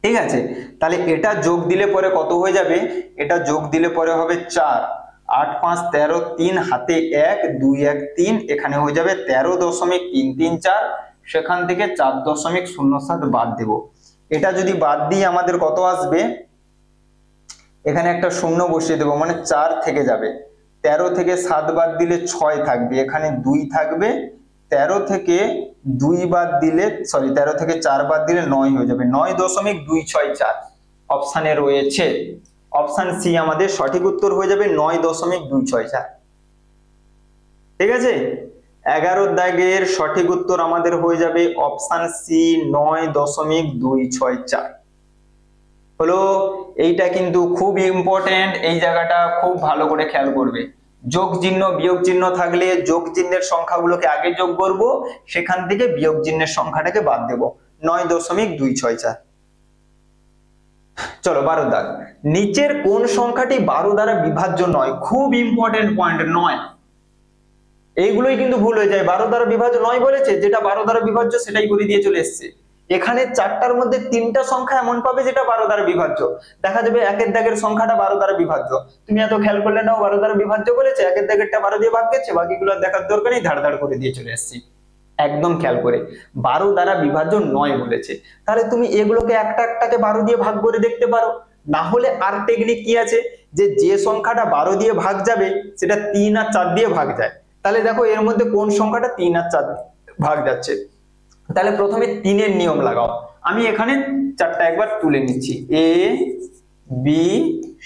ঠিক আছে, তাহলে এটা যোগ দিলে পরে কত হয়ে যাবে, এটা যোগ দিলে পরে হবে 4, 8 5 13, 3 হাতে 1 2 1 3, এখানে হয়ে যাবে 13.334, সেখান থেকে 4.07 বাদ দেব। এটা যদি বাদ দিয়ে আমাদের কত আসবে, এখানে একটা শূন্য বসিয়ে দেবো, মানে 4 থেকে যাবে, 13 থেকে 7 বাদ দিলে 6 থাকবে, এখানে 2 থাকবে, 13 থেকে 2 বাদ দিলে 13 থেকে 4 বাদ দিলে 9 হয়ে যাবে, 9.264 অপশানে রয়েছে। অপশান সি আমাদের সঠিক উত্তর হয়ে যাবে 9.264। ঠিক আছে, 11 দাগের সঠিক উত্তর আমাদের হয়ে যাবে অপশান সি 9.264। হলো, এইটা কিন্তু খুব ইম্পর্টেন্ট, এই জায়গাটা খুব ভালো করে খেয়াল করবে। যোগ চিহ্ন বিয়োগ চিহ্ন থাকলে যোগ চিহ্নের সংখ্যাগুলোকে আগে যোগ করব, সেখান থেকে বিয়োগ চিহ্নের সংখ্যাটাকে বাদ দেব, 9.264। চলো 12 দাগ, নিচের কোন সংখ্যাটি 12 দ্বারা বিভাজ্য নয়? খুব ইম্পর্টেন্ট পয়েন্ট, নয়। এইগুলোই কিন্তু ভুল হয়ে যায়, 12 দ্বারা বিভাজ্য নয় বলেছে, যেটা 12 দ্বারা বিভাজ্য সেটাই করে দিয়ে চলে এসছে। এখানে 4টার মধ্যে 3টা সংখ্যা এমন পাবে যেটা 12 দ্বারা বিভাজ্য। দেখা যাবে একের দাগের সংখ্যাটা 12 দ্বারা বিভাজ্য, তুমি এত খেয়াল করলে নাও 12 দ্বারা বিভাজ্য বলেছে, একের দাগেরটা 12 দিয়ে ভাগ গেছে, বাকিগুলো দেখার দরকার নেই, ধাড় ধাড় করে দিয়ে চলে এসেছি। একদম খেয়াল করে 12 দ্বারা বিভাজ্য নয় বলেছে, তাহলে তুমি এগুলোকে একটা একটাকে 12 দিয়ে ভাগ করে দেখতে পারো। না হলে আর টেকনিক কি আছে, যে সংখ্যাটা 12 দিয়ে ভাগ যাবে সেটা 3 আর 4 দিয়ে ভাগ যায়। তাহলে দেখো এর মধ্যে কোন সংখ্যাটা 3 আর 4 ভাগ যাচ্ছে, তাহলে প্রথমে 3 এর নিয়ম লাগাও। আমি এখানে 4টা একবার তুলে নিচ্ছি, A B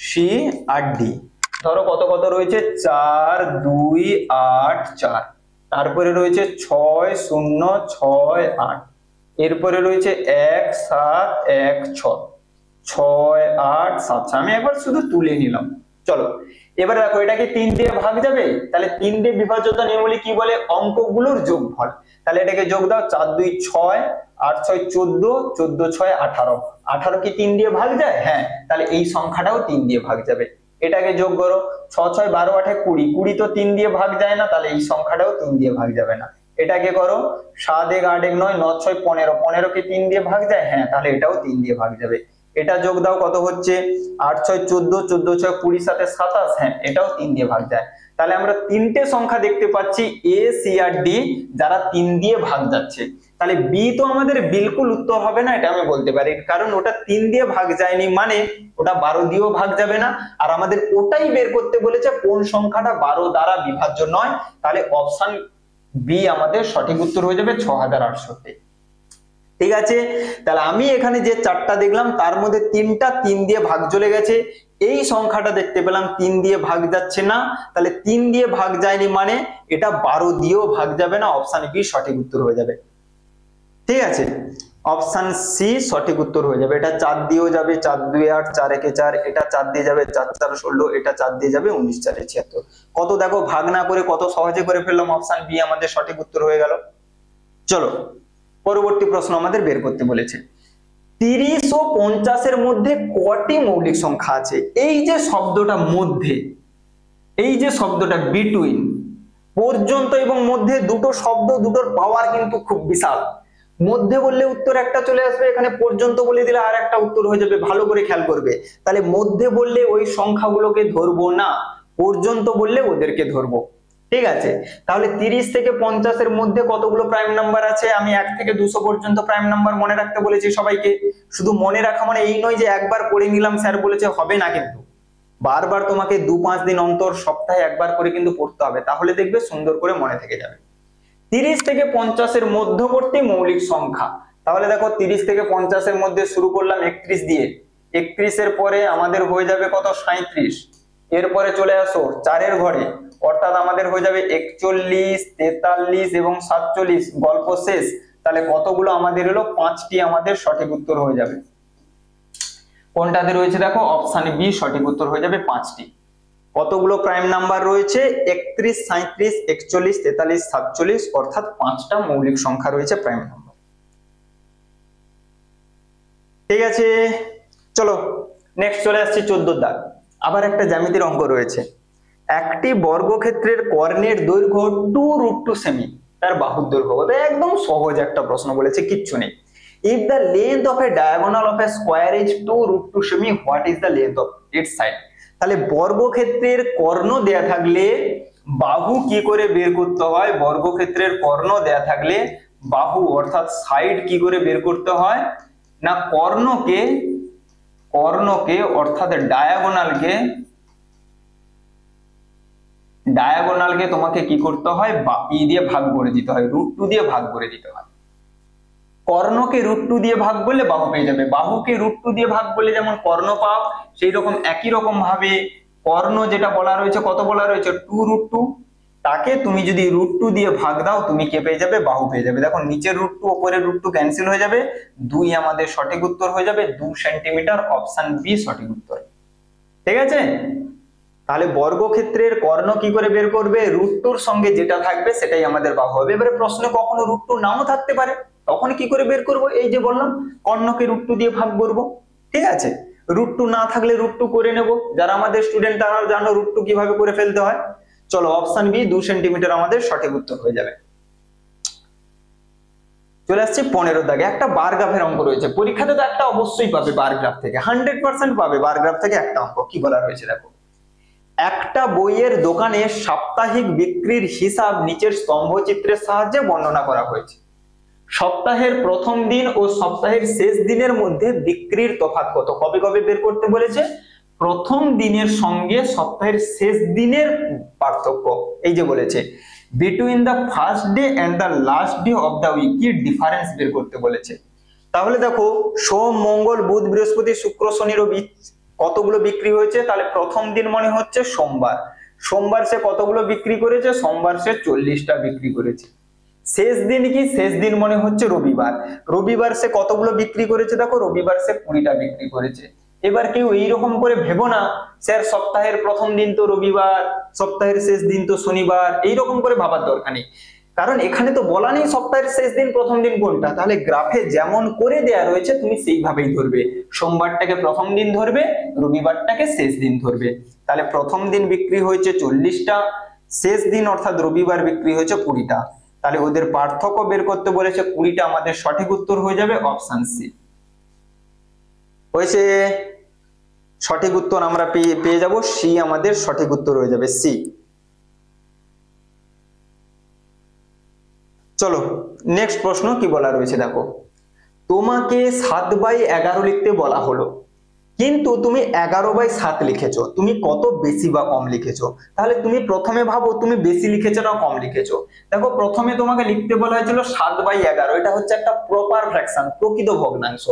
C R D. ধরো কত কত রয়েছে 4 2 8 4, তারপরে রয়েছে 6 0 6 8, এরপরে রয়েছে 1 7 1 6 6 8 7। আমি একবার শুধু তুলে নিলাম। চলো এবার দেখো এটা কি 3 দিয়ে ভাগ যাবে, তাহলে 3 দিয়ে বিভাজ্যতা নিয়মাবলী কি বলে, অঙ্কগুলোর যোগফল। তাহলে এটাকে যোগ দাও, 4 2 6 8 6 14 14 6 18, 18 কি 3 দিয়ে ভাগ যায়, হ্যাঁ, তাহলে এই সংখ্যাটাও 3 দিয়ে ভাগ যাবে। এটাকে যোগ করো, 6 6 12 8 20, 20 তো 3 দিয়ে ভাগ যায় না, তাহলে এই সংখ্যাটাও 3 দিয়ে ভাগ যাবে না। এটাকে করো 7 1 8 1 9 9 6 15, 15 কি 3 দিয়ে ভাগ যায়, হ্যাঁ, তাহলে এটাও 3 দিয়ে ভাগ যাবে। এটা যোগ দাও, কত হচ্ছে 8 6 14 14 6 20 7 27, হ্যাঁ, এটাও 3 দিয়ে ভাগ যায়। তাহলে আমরা তিনটে সংখ্যা দেখতে পাচ্ছি এ সি আর ডি যারা 3 দিয়ে ভাগ যাচ্ছে। তাহলে বি তো আমাদের বিলকুল উত্তর হবে না, এটা আমি বলতে পারি, কারণ ওটা 3 দিয়ে ভাগ যায়নি, মানে ওটা 12 দিয়েও ভাগ যাবে না। আর আমাদের ওটাই বের করতে বলেছে কোন সংখ্যাটা 12 দ্বারা বিভাজ্য নয়। তাহলে অপশন বি আমাদের সঠিক উত্তর হয়ে যাবে 6868। ঠিক আছে, তাহলে আমি এখানে যে 4টা দেখলাম তার মধ্যে 3টা 3 দিয়ে ভাগ চলে গেছে, এই সংখ্যাটা দেখতে পেলাম 3 দিয়ে ভাগ যাচ্ছে না, তাহলে 3 দিয়ে ভাগ যায়নি মানে এটা 12 দিয়েও ভাগ যাবে না, অপশন বি সঠিক উত্তর হয়ে যাবে। ঠিক আছে, অপশন সি সঠিক উত্তর হয়ে যাবে। এটা 4 দিয়েও যাবে, 4 2 8 4 1 4, এটা 4 দিয়ে যাবে, 4 4 16, এটা 4 দিয়ে যাবে, 19 4 76। কত দেখো ভাগ না করে কত সহজে করে ফেললাম, অপশন বি আমাদের সঠিক উত্তর হয়ে গেল। চলো পরবর্তী প্রশ্ন আমাদের বের করতে বলেছে 30 ও 50 এর মধ্যে কটি মৌলিক সংখ্যা আছে। এই যে শব্দটা মধ্যে, এই যে শব্দটা বিটুইন, পর্যন্ত এবং মধ্যে, দুটো শব্দ, দুটোর পাওয়ার কিন্তু খুব বিশাল। মধ্যে বললে উত্তর একটা চলে আসবে, এখানে পর্যন্ত বলে দিলে আর একটা উত্তর হয়ে যাবে, ভালো করে খেয়াল করবে। তাহলে মধ্যে বললে ওই সংখ্যাগুলোকে ধরবো না, পর্যন্ত বললে ওদেরকে ধরবো। ঠিক আছে, তাহলে 30 থেকে 50 এর মধ্যে কতগুলো প্রাইম নাম্বার আছে, আমি 1 থেকে 200 পর্যন্ত প্রাইম নাম্বার মনে রাখতে বলেছি সবাইকে। শুধু মনে রাখা মানে এই নয় যে একবার পড়ে নিলাম স্যার বলেছে, হবে না, কিন্তু বারবার তোমাকে 2-5 দিন অন্তর সপ্তাহে একবার করে কিন্তু পড়তে হবে, তাহলে দেখবে সুন্দর করে মনে থেকে যাবে। 30 থেকে 50 এর মধ্যবর্তী মৌলিক সংখ্যা, তাহলে দেখো 30 থেকে 50 এর মধ্যে শুরু করলাম 31 দিয়ে, 31 এর পরে আমাদের হয়ে যাবে কত 37, এরপরে চলে আসো 4 এর ঘরে, অর্থাৎ আমাদের হয়ে যাবে 41 43 এবং 47, গল্প শেষ। তাহলে কতগুলো আমাদের হলো 5টি আমাদের সঠিক উত্তর হয়ে যাবে। কোনটাতে রয়েছে দেখো, অপশন বি সঠিক উত্তর হয়ে যাবে 5টি। কতগুলো প্রাইম নাম্বার রয়েছে, 31 37 41 43 47, অর্থাৎ 5টা মৌলিক সংখ্যা রয়েছে প্রাইম নাম্বার। ঠিক আছে, চলো নেক্সট চলে আসছে 14 দাগ। আবার একটা জ্যামিতির অঙ্ক রয়েছে, একটি বর্গক্ষেত্রের কর্ণের দৈর্ঘ্য 2√2 সেমি, তার বাহুর দৈর্ঘ্য কত। একদম সহজ একটা প্রশ্ন বলেছে, কিচ্ছু নেই। If the length of a diagonal of a square is 2√2 semi, what is the length of its side? তাহলে বর্গক্ষেত্রের কর্ণ দেয়া থাকলে বাহু কি করে বের করতে হয়, বর্গক্ষেত্রের কর্ণ দেয়া থাকলে বাহু অর্থাৎ সাইড কি করে বের করতে হয় না, কর্ণকে অর্থাৎ ডায়াগোনালকে তোমাকে কি করতে হয়, ই দিয়ে ভাগ করে দিতে হয়, √2 দিয়ে ভাগ করে দিতে হয়। কর্ণকে √2 দিয়ে ভাগ করলে বাহু পেয়ে যাবে, বাহুকে √2 দিয়ে ভাগ করলে যেমন কর্ণ পাও, সেই রকম একই রকম ভাবে কর্ণ যেটা বলা রয়েছে, কত বলা রয়েছে 2√2, তাকে তুমি যদি √2 দিয়ে ভাগ দাও তুমি কে পেয়ে যাবে, বাহু পেয়ে যাবে। দেখো নিচের √2 উপরের √2 ক্যান্সেল হয়ে যাবে, 2 আমাদের সঠিক উত্তর হয়ে যাবে, 2 সেন্টিমিটার, অপশন বি সঠিক উত্তর। ঠিক আছে, তাহলে বর্গক্ষেত্রের কর্ণ কি করে বের করবে, √2 এর সঙ্গে যেটা থাকবে সেটাই আমাদের বাহু হবে। এবারে প্রশ্নে কখনো √2 নাও থাকতে পারে, তখন কি করে বের করব, এই যে বললাম কর্ণকে √2 দিয়ে ভাগ করব। ঠিক আছে, √2 না থাকলে √2 করে নেব, যারা আমাদের স্টুডেন্ট তারা জানো √2 কিভাবে করে ফেলতে হয়। চলো অপশন বি 2 সেন্টিমিটার আমাদের সঠিক উত্তর হয়ে যাবে। চলে আসছে 15 দাগে, একটা বার গ্রাফের অঙ্ক রয়েছে, পরীক্ষাতে তো একটা অবশ্যই পাবে বার গ্রাফ থেকে, 100% পাবে বার গ্রাফ থেকে একটা অঙ্ক। কি বলা রয়েছে দেখো, একটা বইয়ের দোকানে সাপ্তাহিক বিক্রির হিসাব নিচের স্তম্ভচিত্রের সাহায্যে বর্ণনা করা হয়েছে। সপ্তাহের প্রথম দিন ও সপ্তাহের শেষ দিনের মধ্যে বিক্রির তফাৎ কত। কবে কবে বের করতে বলেছে, প্রথম দিনের সঙ্গে সপ্তাহের শেষ দিনের পার্থক্য। এই যে বলেছে between the first day and the last day of the week, কি ডিফারেন্স বের করতে বলেছে। তাহলে দেখো সোম মঙ্গল বুধ বৃহস্পতি শুক্র শনি রবি কতগুলো বিক্রি হয়েছে, তাহলে প্রথম দিন মনে হচ্ছে সোমবার, সোমবার সে কতগুলো বিক্রি করেছে, সোমবার সে 40টা বিক্রি করেছে। শেষ দিন কি, শেষ দিন মনে হচ্ছে রবিবার, রবিবার সে কতগুলো বিক্রি করেছে, দেখো রবিবার সে 20টা বিক্রি করেছে। এবার কেউ এইরকম করে ভেবো না স্যার সপ্তাহের প্রথম দিন তো রবিবার, সপ্তাহের শেষ দিন তো শনিবার, এইরকম করে ভাবার দরকার নেই, কারণ এখানে তো বলা নেই সপ্তাহের শেষ দিন প্রথম দিন কোনটা, তাহলে গ্রাফে যেমন করে দেয়া রয়েছে তুমি সেইভাবেই ধরবে, সোমবারটাকে প্রথম দিন ধরবে, রবিবারটাকে শেষ দিন ধরবে। তাহলে প্রথম দিন বিক্রি হয়েছে 40টা, শেষ দিন অর্থাৎ রবিবার বিক্রি হয়েছে 20টা, তাহলে ওদের পার্থক্য বের করতে বলেছে, 20টা আমাদের সঠিক উত্তর হয়ে যাবে অপশন সি। হয়েছে, সঠিক উত্তর আমরা পেয়ে যাব সি, আমাদের সঠিক উত্তর হয়ে যাবে সি। চলো নেক্সট প্রশ্ন কি বলা রয়েছে দেখো, তোমাকে 7/11 লিখতে বলা হলো, কিন্তু তুমি 11/7 লিখেছো, তুমি কত বেশি বা কম লিখেছো? তাহলে তুমি প্রথমে ভাবো তুমি বেশি লিখেছো না কম লিখেছো। দেখো প্রথমে তোমাকে লিখতে বলা হয়েছিল 7/11, এটা হচ্ছে একটা প্রপার ফ্র্যাকশন, প্রকৃত ভগ্নাংশ,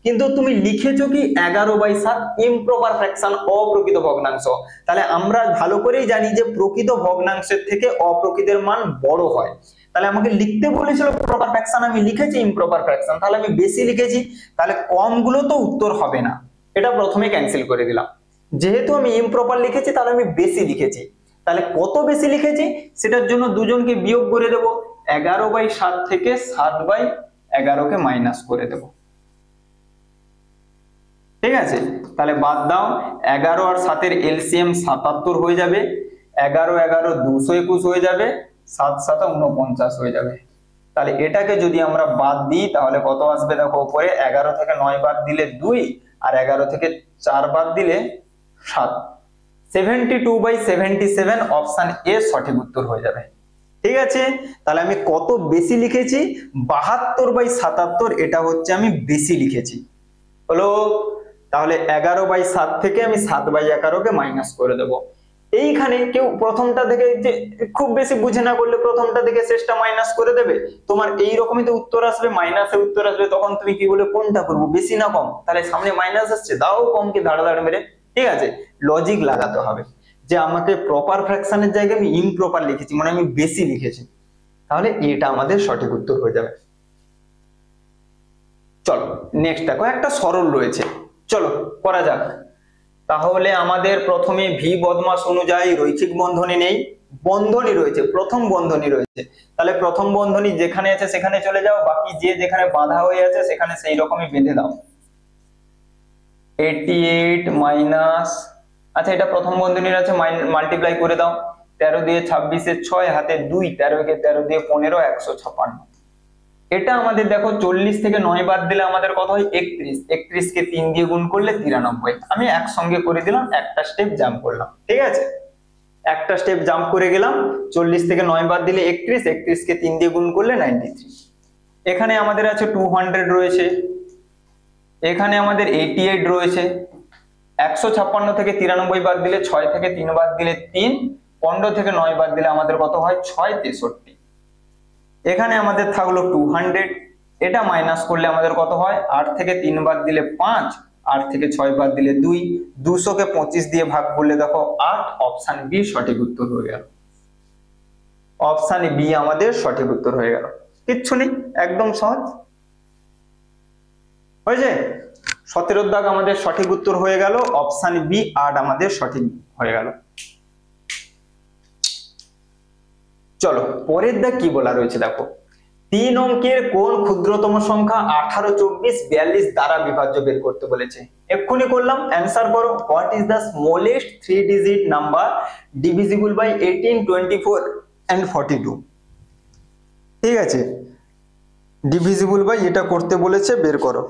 কিন্তু তুমি লিখেছো কি 11/7 ইমপ্রপার ফ্র্যাকশন, অপ্রকৃত ভগ্নাংশ। তাহলে আমরা ভালো করেই জানি যে প্রকৃত ভগ্নাংশের থেকে অপ্রকৃতের মান বড় হয়, তাহলে আমাকে লিখতে বলেছিল প্রপার ফ্র্যাকশন, আমি লিখেছি ইমপ্রপার ফ্র্যাকশন, তাহলে আমি বেশি লিখেছি, তাহলে কম গুলো তো উত্তর হবে না, এটা প্রথমে ক্যান্সেল করে দিলাম। যেহেতু আমি ইমপ্রপার লিখেছি তাহলে আমি বেশি লিখেছি, তাহলে কত বেশি লিখেছি সেটার জন্য দুজনকে বিয়োগ করে দেব, 11/7 থেকে 7/11 কে মাইনাস করে দেব। ঠিক আছে, তাহলে বাদ দাও, 11 আর 7 এর এলসিএম 77 হয়ে যাবে, 11 11 221 হয়ে যাবে, 7 7 49 হয়ে যাবে। তাহলে এটাকে যদি আমরা বাদ দিই তাহলে কত আসবে দেখো, উপরে 11 থেকে 9 বাদ দিলে 2, আর 11 থেকে 4 বাদ দিলে 7, 72/77 অপশন এ সঠিক উত্তর হয়ে যাবে। ঠিক আছে, তাহলে আমি কত বেশি লিখেছি, 72/77, এটা হচ্ছে আমি বেশি লিখেছি হলো। তাহলে 11/7 থেকে আমি 7/11 কে মাইনাস করে দেব। এইখানে কেউ প্রথমটা থেকে যে খুব বেশি বুঝে না করলে প্রথমটা থেকে শেষটা মাইনাস করে দেবে, তোমার এই রকমই তো উত্তর আসবে, মাইনাসে উত্তর আসবে, তখন তুমি কি বলে কোনটা করবো, বেশি না কম, তাহলে সামনে মাইনাস আসছে দাও কম কি ধাড় ধাড় মেরে। ঠিক আছে, লজিক লাগাতে হবে যে আমাকে প্রপার ফ্র্যাকশনের জায়গায় আমি ইমপ্রপার লিখেছি, মানে আমি বেশি লিখেছি, তাহলে এটা আমাদের সঠিক উত্তর হয়ে যাবে। চলো নেক্সট দেখো, একটা সরল রয়েছে, চলো করা যাক। তাহলে আমাদের প্রথমে ভি বদমাস অনুযায়ী রৈখিক বন্ধনী নেই, বন্ধনী রয়েছে, প্রথম বন্ধনী রয়েছে, তাহলে প্রথম বন্ধনী যেখানে আছে সেখানে চলে যাও, বাকি যে যেখানে বাঁধা হয়ে আছে সেখানে সেই রকমই বেঁধে দাও। 88 মাইনাস, আচ্ছা এটা প্রথম বন্ধনীর আছে, মাল্টিপ্লাই করে দাও, 13 দিয়ে 26 এর 6, হাতে 2, 13 কে 13 দিয়ে 15, 156। এটা আমাদের দেখো 40 থেকে 9 বাদ দিলে আমাদের কত হয় 31, 31 কে 3 দিয়ে গুণ করলে 93। আমি একসঙ্গে করে দিলাম, একটা স্টেপ জাম্প করলাম। ঠিক আছে, একটা স্টেপ জাম্প করে গেলাম, 40 থেকে 9 বাদ দিলে 31, 31 কে 3 দিয়ে গুণ করলে 93। এখানে আমাদের আছে 200 রয়েছে, এখানে আমাদের 88 রয়েছে, 156 থেকে 93 বাদ দিলে 6 থেকে 3 বাদ দিলে 3, 15 থেকে 9 বাদ দিলে আমাদের কত হয় 6, 63। এখানে আমাদের থাকলো 200, এটা মাইনাস করলে আমাদের কত হয়, 8 থেকে 3 বাদ দিলে 5, 8 থেকে 6 বাদ দিলে 2, 200 কে 25 দিয়ে ভাগ করলে দেখো 8, অপশন বি সঠিক উত্তর হয়ে গেল। অপশন বি আমাদের সঠিক উত্তর হয়ে গেল, কিচ্ছু নেই, একদম সহজ হয়েছে। 17 দাগ আমাদের সঠিক উত্তর হয়ে গেল, অপশন বি 8 আমাদের সঠিক হয়ে গেল। চলো পরের দাগ কি বলা রয়েছে দেখো, 3 অঙ্কের কোন ক্ষুদ্রতম সংখ্যা 18, 24, 42 দ্বারা বিভাজ্য বের করতে বলেছে। এক্ষুনি করলাম, অ্যান্সার করো। What is the smallest 3 digit number divisible by 18, 24 and 42? ঠিক আছে, ডিভিজিবল বাই এটা করতে বলেছে, বের করো।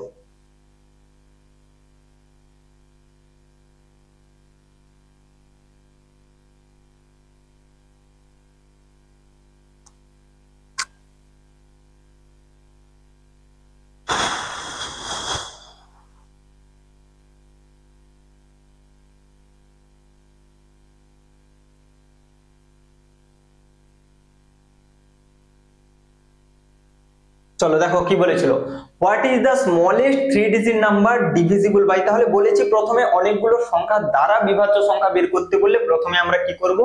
চলো দেখো কি বলেছিল, what is the smallest 3 digit number divisible by. তাহলে বলেছি প্রথমে অনেকগুলো সংখ্যা দ্বারা বিভাজ্য সংখ্যা বের করতে বললে প্রথমে আমরা কি করব,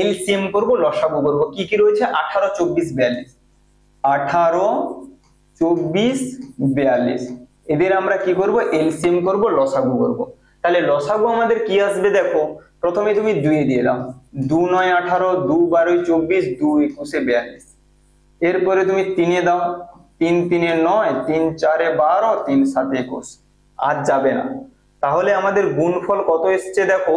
এলসিএম করব, লসাগু করব। কি কি রয়েছে, 18, 24, 42, 18, 24, 42, এদের আমরা কি করব, এলসিএম করব, লসাগু করব। তাহলে লসাগু আমাদের কি আসবে দেখো, প্রথমে তুমি 2 দিয়ে দাও, 2 9 18, 2 12 24, 2 21 42, এরপরে তুমি 3 দাও, 3 3 9, 3 4 12, 3 7 21, আর যাবে না। তাহলে আমাদের গুণফল কত এসছে দেখো,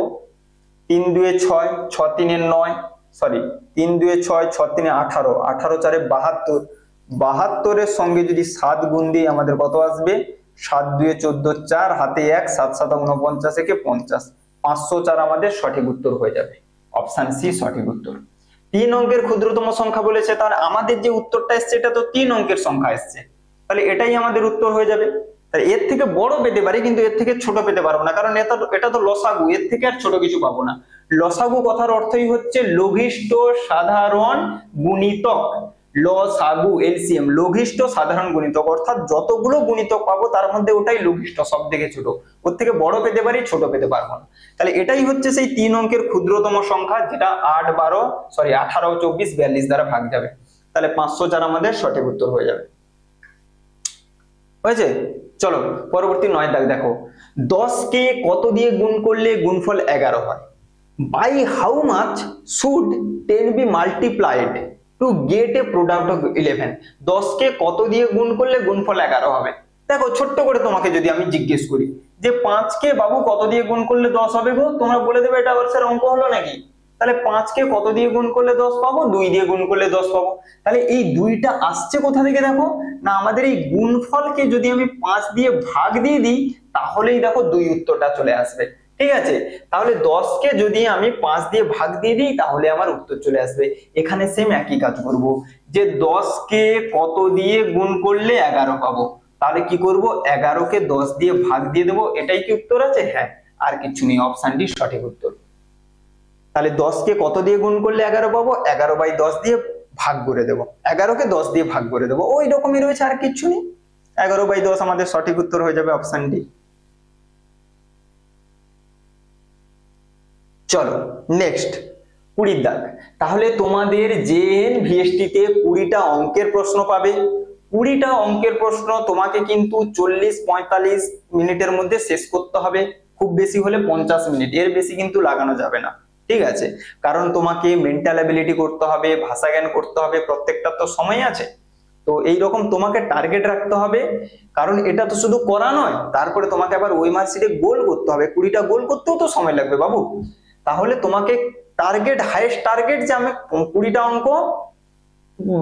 3 2 6, 6 3 9, সরি 3 2 6, 6 3 18, 18 4 72, 72 এর সঙ্গে যদি 7 গুণ দিই আমাদের কত আসবে, 7 2 14, 4 হাতে 1, 7 7 49 একে 50, 504 আমাদের সঠিক উত্তর হয়ে যাবে। অপশন সি সঠিক উত্তর। 3 অঙ্কের ক্ষুদ্রতম সংখ্যা বলেছে, তাহলে আমাদের যে উত্তরটা এসছে এটা তো 3 অঙ্কের সংখ্যা এসছে, তাহলে এটাই আমাদের উত্তর হয়ে যাবে। তাহলে এর থেকে বড় পেতে পারি কিন্তু এর থেকে ছোট পেতে পারবো না, কারণ এটা তো লসাগু, এর থেকে আর ছোট কিছু পাবো না। লসাগু কথার অর্থই হচ্ছে লঘিষ্ঠ সাধারণ গুণিতক। লসাগু এলসিএম, লঘিষ্ঠ সাধারণ গুণিতক, অর্থাৎ যতগুলো গুণিতক পাবো তার মধ্যে ওটাই লঘিষ্ঠ, সব থেকে ছোট, ওর থেকে বড় পেতে পারি, ছোট পেতে পারবো না। তাহলে এটাই হচ্ছে সেই 3 অঙ্কের ক্ষুদ্রতম সংখ্যা, যেটা 18 24 42 দ্বারা ভাগ যাবে। তাহলে 504 আমাদের সঠিক উত্তর হয়ে যাবে। হয়েছে। চলো পরবর্তী 9 দাগ দেখো, 10 কে কত দিয়ে গুণ করলে গুণফল 11 হয়? By how much should 10 be multiplied to get a product of 11? 10 কে কত দিয়ে গুণ করলে গুণফল 11 হবে? দেখো ছোট্ট করে তোমাকে যদি আমি জিজ্ঞেস করি যে 5 কে বাবু কত দিয়ে গুণ করলে 10 হবে গো, তোমরা বলে দেবে এটা আবার স্যার অঙ্ক হলো নাকি? তাহলে 5 কে কত দিয়ে গুণ করলে 10 পাবো, 2 দিয়ে গুণ করলে 10 পাবো। তাহলে এই 2টা আসছে কোথা থেকে দেখো না, আমাদের এই গুণফলকে যদি আমি 5 দিয়ে ভাগ দিয়ে দিই তাহলেই দেখো 2 উত্তরটা চলে আসবে। ঠিক আছে, তাহলে 10 কে যদি আমি 5 দিয়ে ভাগ দিয়ে দিই তাহলে আমার উত্তর চলে আসবে। এখানে সেম একই কাজ করব, যে 10 কে কত দিয়ে গুণ করলে 11 পাবো, তাহলে কি করব, 11 কে 10 দিয়ে ভাগ দিয়ে দেবো, এটাই কি উত্তর আছে? হ্যাঁ, আর কিছু নেই, অপশন ডি সঠিক উত্তর। তাহলে 10 কে কত দিয়ে গুণ করলে 11 পাবো, 11/10 দিয়ে ভাগ করে দেবো, 11 কে 10 দিয়ে ভাগ করে দেবো, ওই রকমই রয়েছে, আর কিছু নেই। 11/10 আমাদের সঠিক উত্তর হয়ে যাবে, অপশন ডি। চলো নেক্সট 20 দাগ। তাহলে তোমাদের জেএন ভিএসটি তে 20টা অঙ্কের প্রশ্ন পাবে। 20টা অঙ্কের প্রশ্ন তোমাকে কিন্তু 40-45 মিনিটের মধ্যে শেষ করতে হবে, খুব বেশি হলে 50 মিনিট, এর বেশি কিন্তু লাগানো যাবে না। ঠিক আছে, কারণ তোমাকে মেন্টাল অ্যাবিলিটি করতে হবে, ভাষা জ্ঞান করতে হবে, প্রত্যেকটা তো সময় আছে। তো এইরকম তোমাকে টার্গেট রাখতে হবে, কারণ এটা তো শুধু করা নয়, তারপরে তোমাকে আবার ওই মার্কশিটে গোল করতে হবে, 20টা গোল করতেও তো সময় লাগবে বাবু। তাহলে তোমাকে টার্গেট, হাইয়েস্ট টার্গেট যে আমি 20টা অঙ্ক,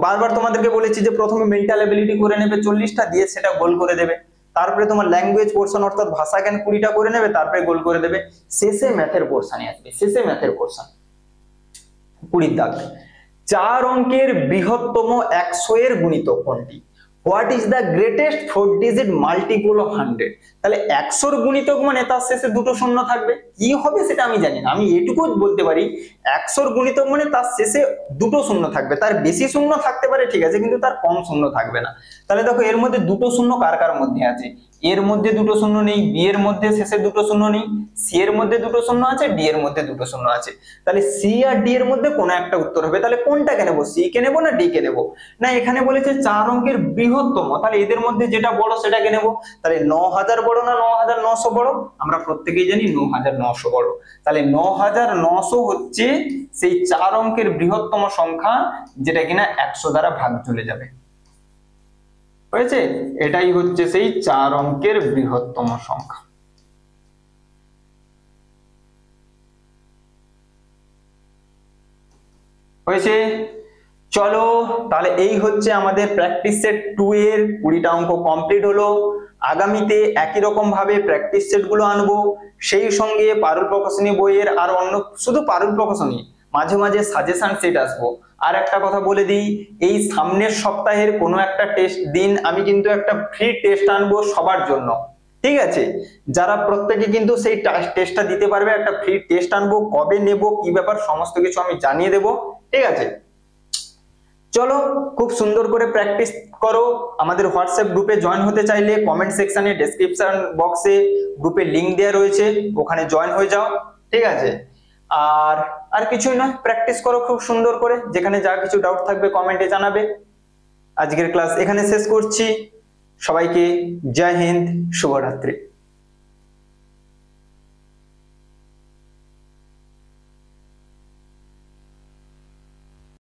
বারবার তোমাদেরকে বলেছি যে প্রথমে মেন্টাল এবিলিটি করে নেবে 40টা, দিয়ে সেটা গোল করে দেবে, তারপরে তোমার ল্যাঙ্গুয়েজ পোর্শন অর্থাৎ ভাষা জ্ঞান 20টা করে নেবে, তারপরে গোল করে দেবে, শেষে ম্যাথের পোর্শনে আসবে, শেষে ম্যাথের পোর্শন। 20 দাগ, 4 অঙ্কের বৃহত্তম 100 এর গুণিতক কোনটি? What is the greatest 4 digit multiple of 100? তাহলে 100 এর গুণিতক মানে তার শেষে দুটো শূন্য থাকবে, কি হবে সেটা আমি জানি না, আমি এটুকু বলতে পারি 100 এর গুণিতক মানে তার শেষে দুটো শূন্য থাকবে, তার বেশি শূন্য থাকতে পারে ঠিক আছে, কিন্তু তার কম শূন্য থাকবে না। তাহলে দেখো এর মধ্যে দুটো শূন্য কার কার মধ্যে আছে, এর মধ্যে দুটো শূন্য নেই, বি এর মধ্যে শেষে দুটো শূন্য নেই, সি এর মধ্যে দুটো শূন্য আছে, ডি এর মধ্যে দুটো শূন্য আছে। তাহলে সি আর ডি এর মধ্যে কোনো একটা উত্তর হবে। তাহলে কোনটাকে নেবো, সি কে নেবো না ডি কে নেবো? না, এখানে বলেছে 4 অঙ্কের বৃহত্তম, তাহলে এদের মধ্যে যেটা বড় সেটাকে নেবো। তাহলে 9000 বড় না 9900 বড়? আমরা প্রত্যেকেই জানি 9900 বড়। তাহলে 9900 হচ্ছে সেই 4 অঙ্কের বৃহত্তম সংখ্যা, যেটা কিনা 100 দ্বারা ভাগ চলে যাবে। হয়েছে, এটাই হচ্ছে সেই 4 অঙ্কের বৃহত্তম সংখ্যা। হয়েছে। চলো তাহলে এই হচ্ছে আমাদের প্র্যাকটিস সেট 2 এর 20টা অঙ্ক কমপ্লিট হলো। আগামীতে একই রকম ভাবে প্র্যাকটিস সেট গুলো আনবো, সেই সঙ্গে পারুল প্রকাশনী বইয়ের আর অন্য, শুধু পারুল প্রকাশনী, মাঝে মাঝে সাজেশন সেট আসবো। আর একটা কথা বলে দিই, এই সামনের সপ্তাহের কোনো একটা টেস্ট দিন আমি কিন্তু একটা ফ্রি টেস্ট আনবো সবার জন্য। ঠিক আছে, যারা প্রত্যেকে কিন্তু সেই টেস্টটা দিতে পারবে, একটা ফ্রি টেস্ট আনবো, কবে নেব কি ব্যাপার সমস্ত কিছু আমি জানিয়ে দেবো। ঠিক আছে, চলো খুব সুন্দর করে প্র্যাকটিস করো। আমাদের হোয়াটসঅ্যাপ গ্রুপে জয়েন হতে চাইলে কমেন্ট সেকশনে, ডেসক্রিপশন বক্সে গ্রুপের লিংক দেওয়া রয়েছে, ওখানে জয়েন হয়ে যাও, ঠিক আছে। আর আর কিছুই নয়, প্র্যাকটিস করো খুব সুন্দর করে। যেখানে যা কিছু ডাউট থাকবে কমেন্টে জানাবে। আজকের ক্লাস এখানে শেষ করছি। সবাইকে জয় হিন্দ, শুভরাত্রি।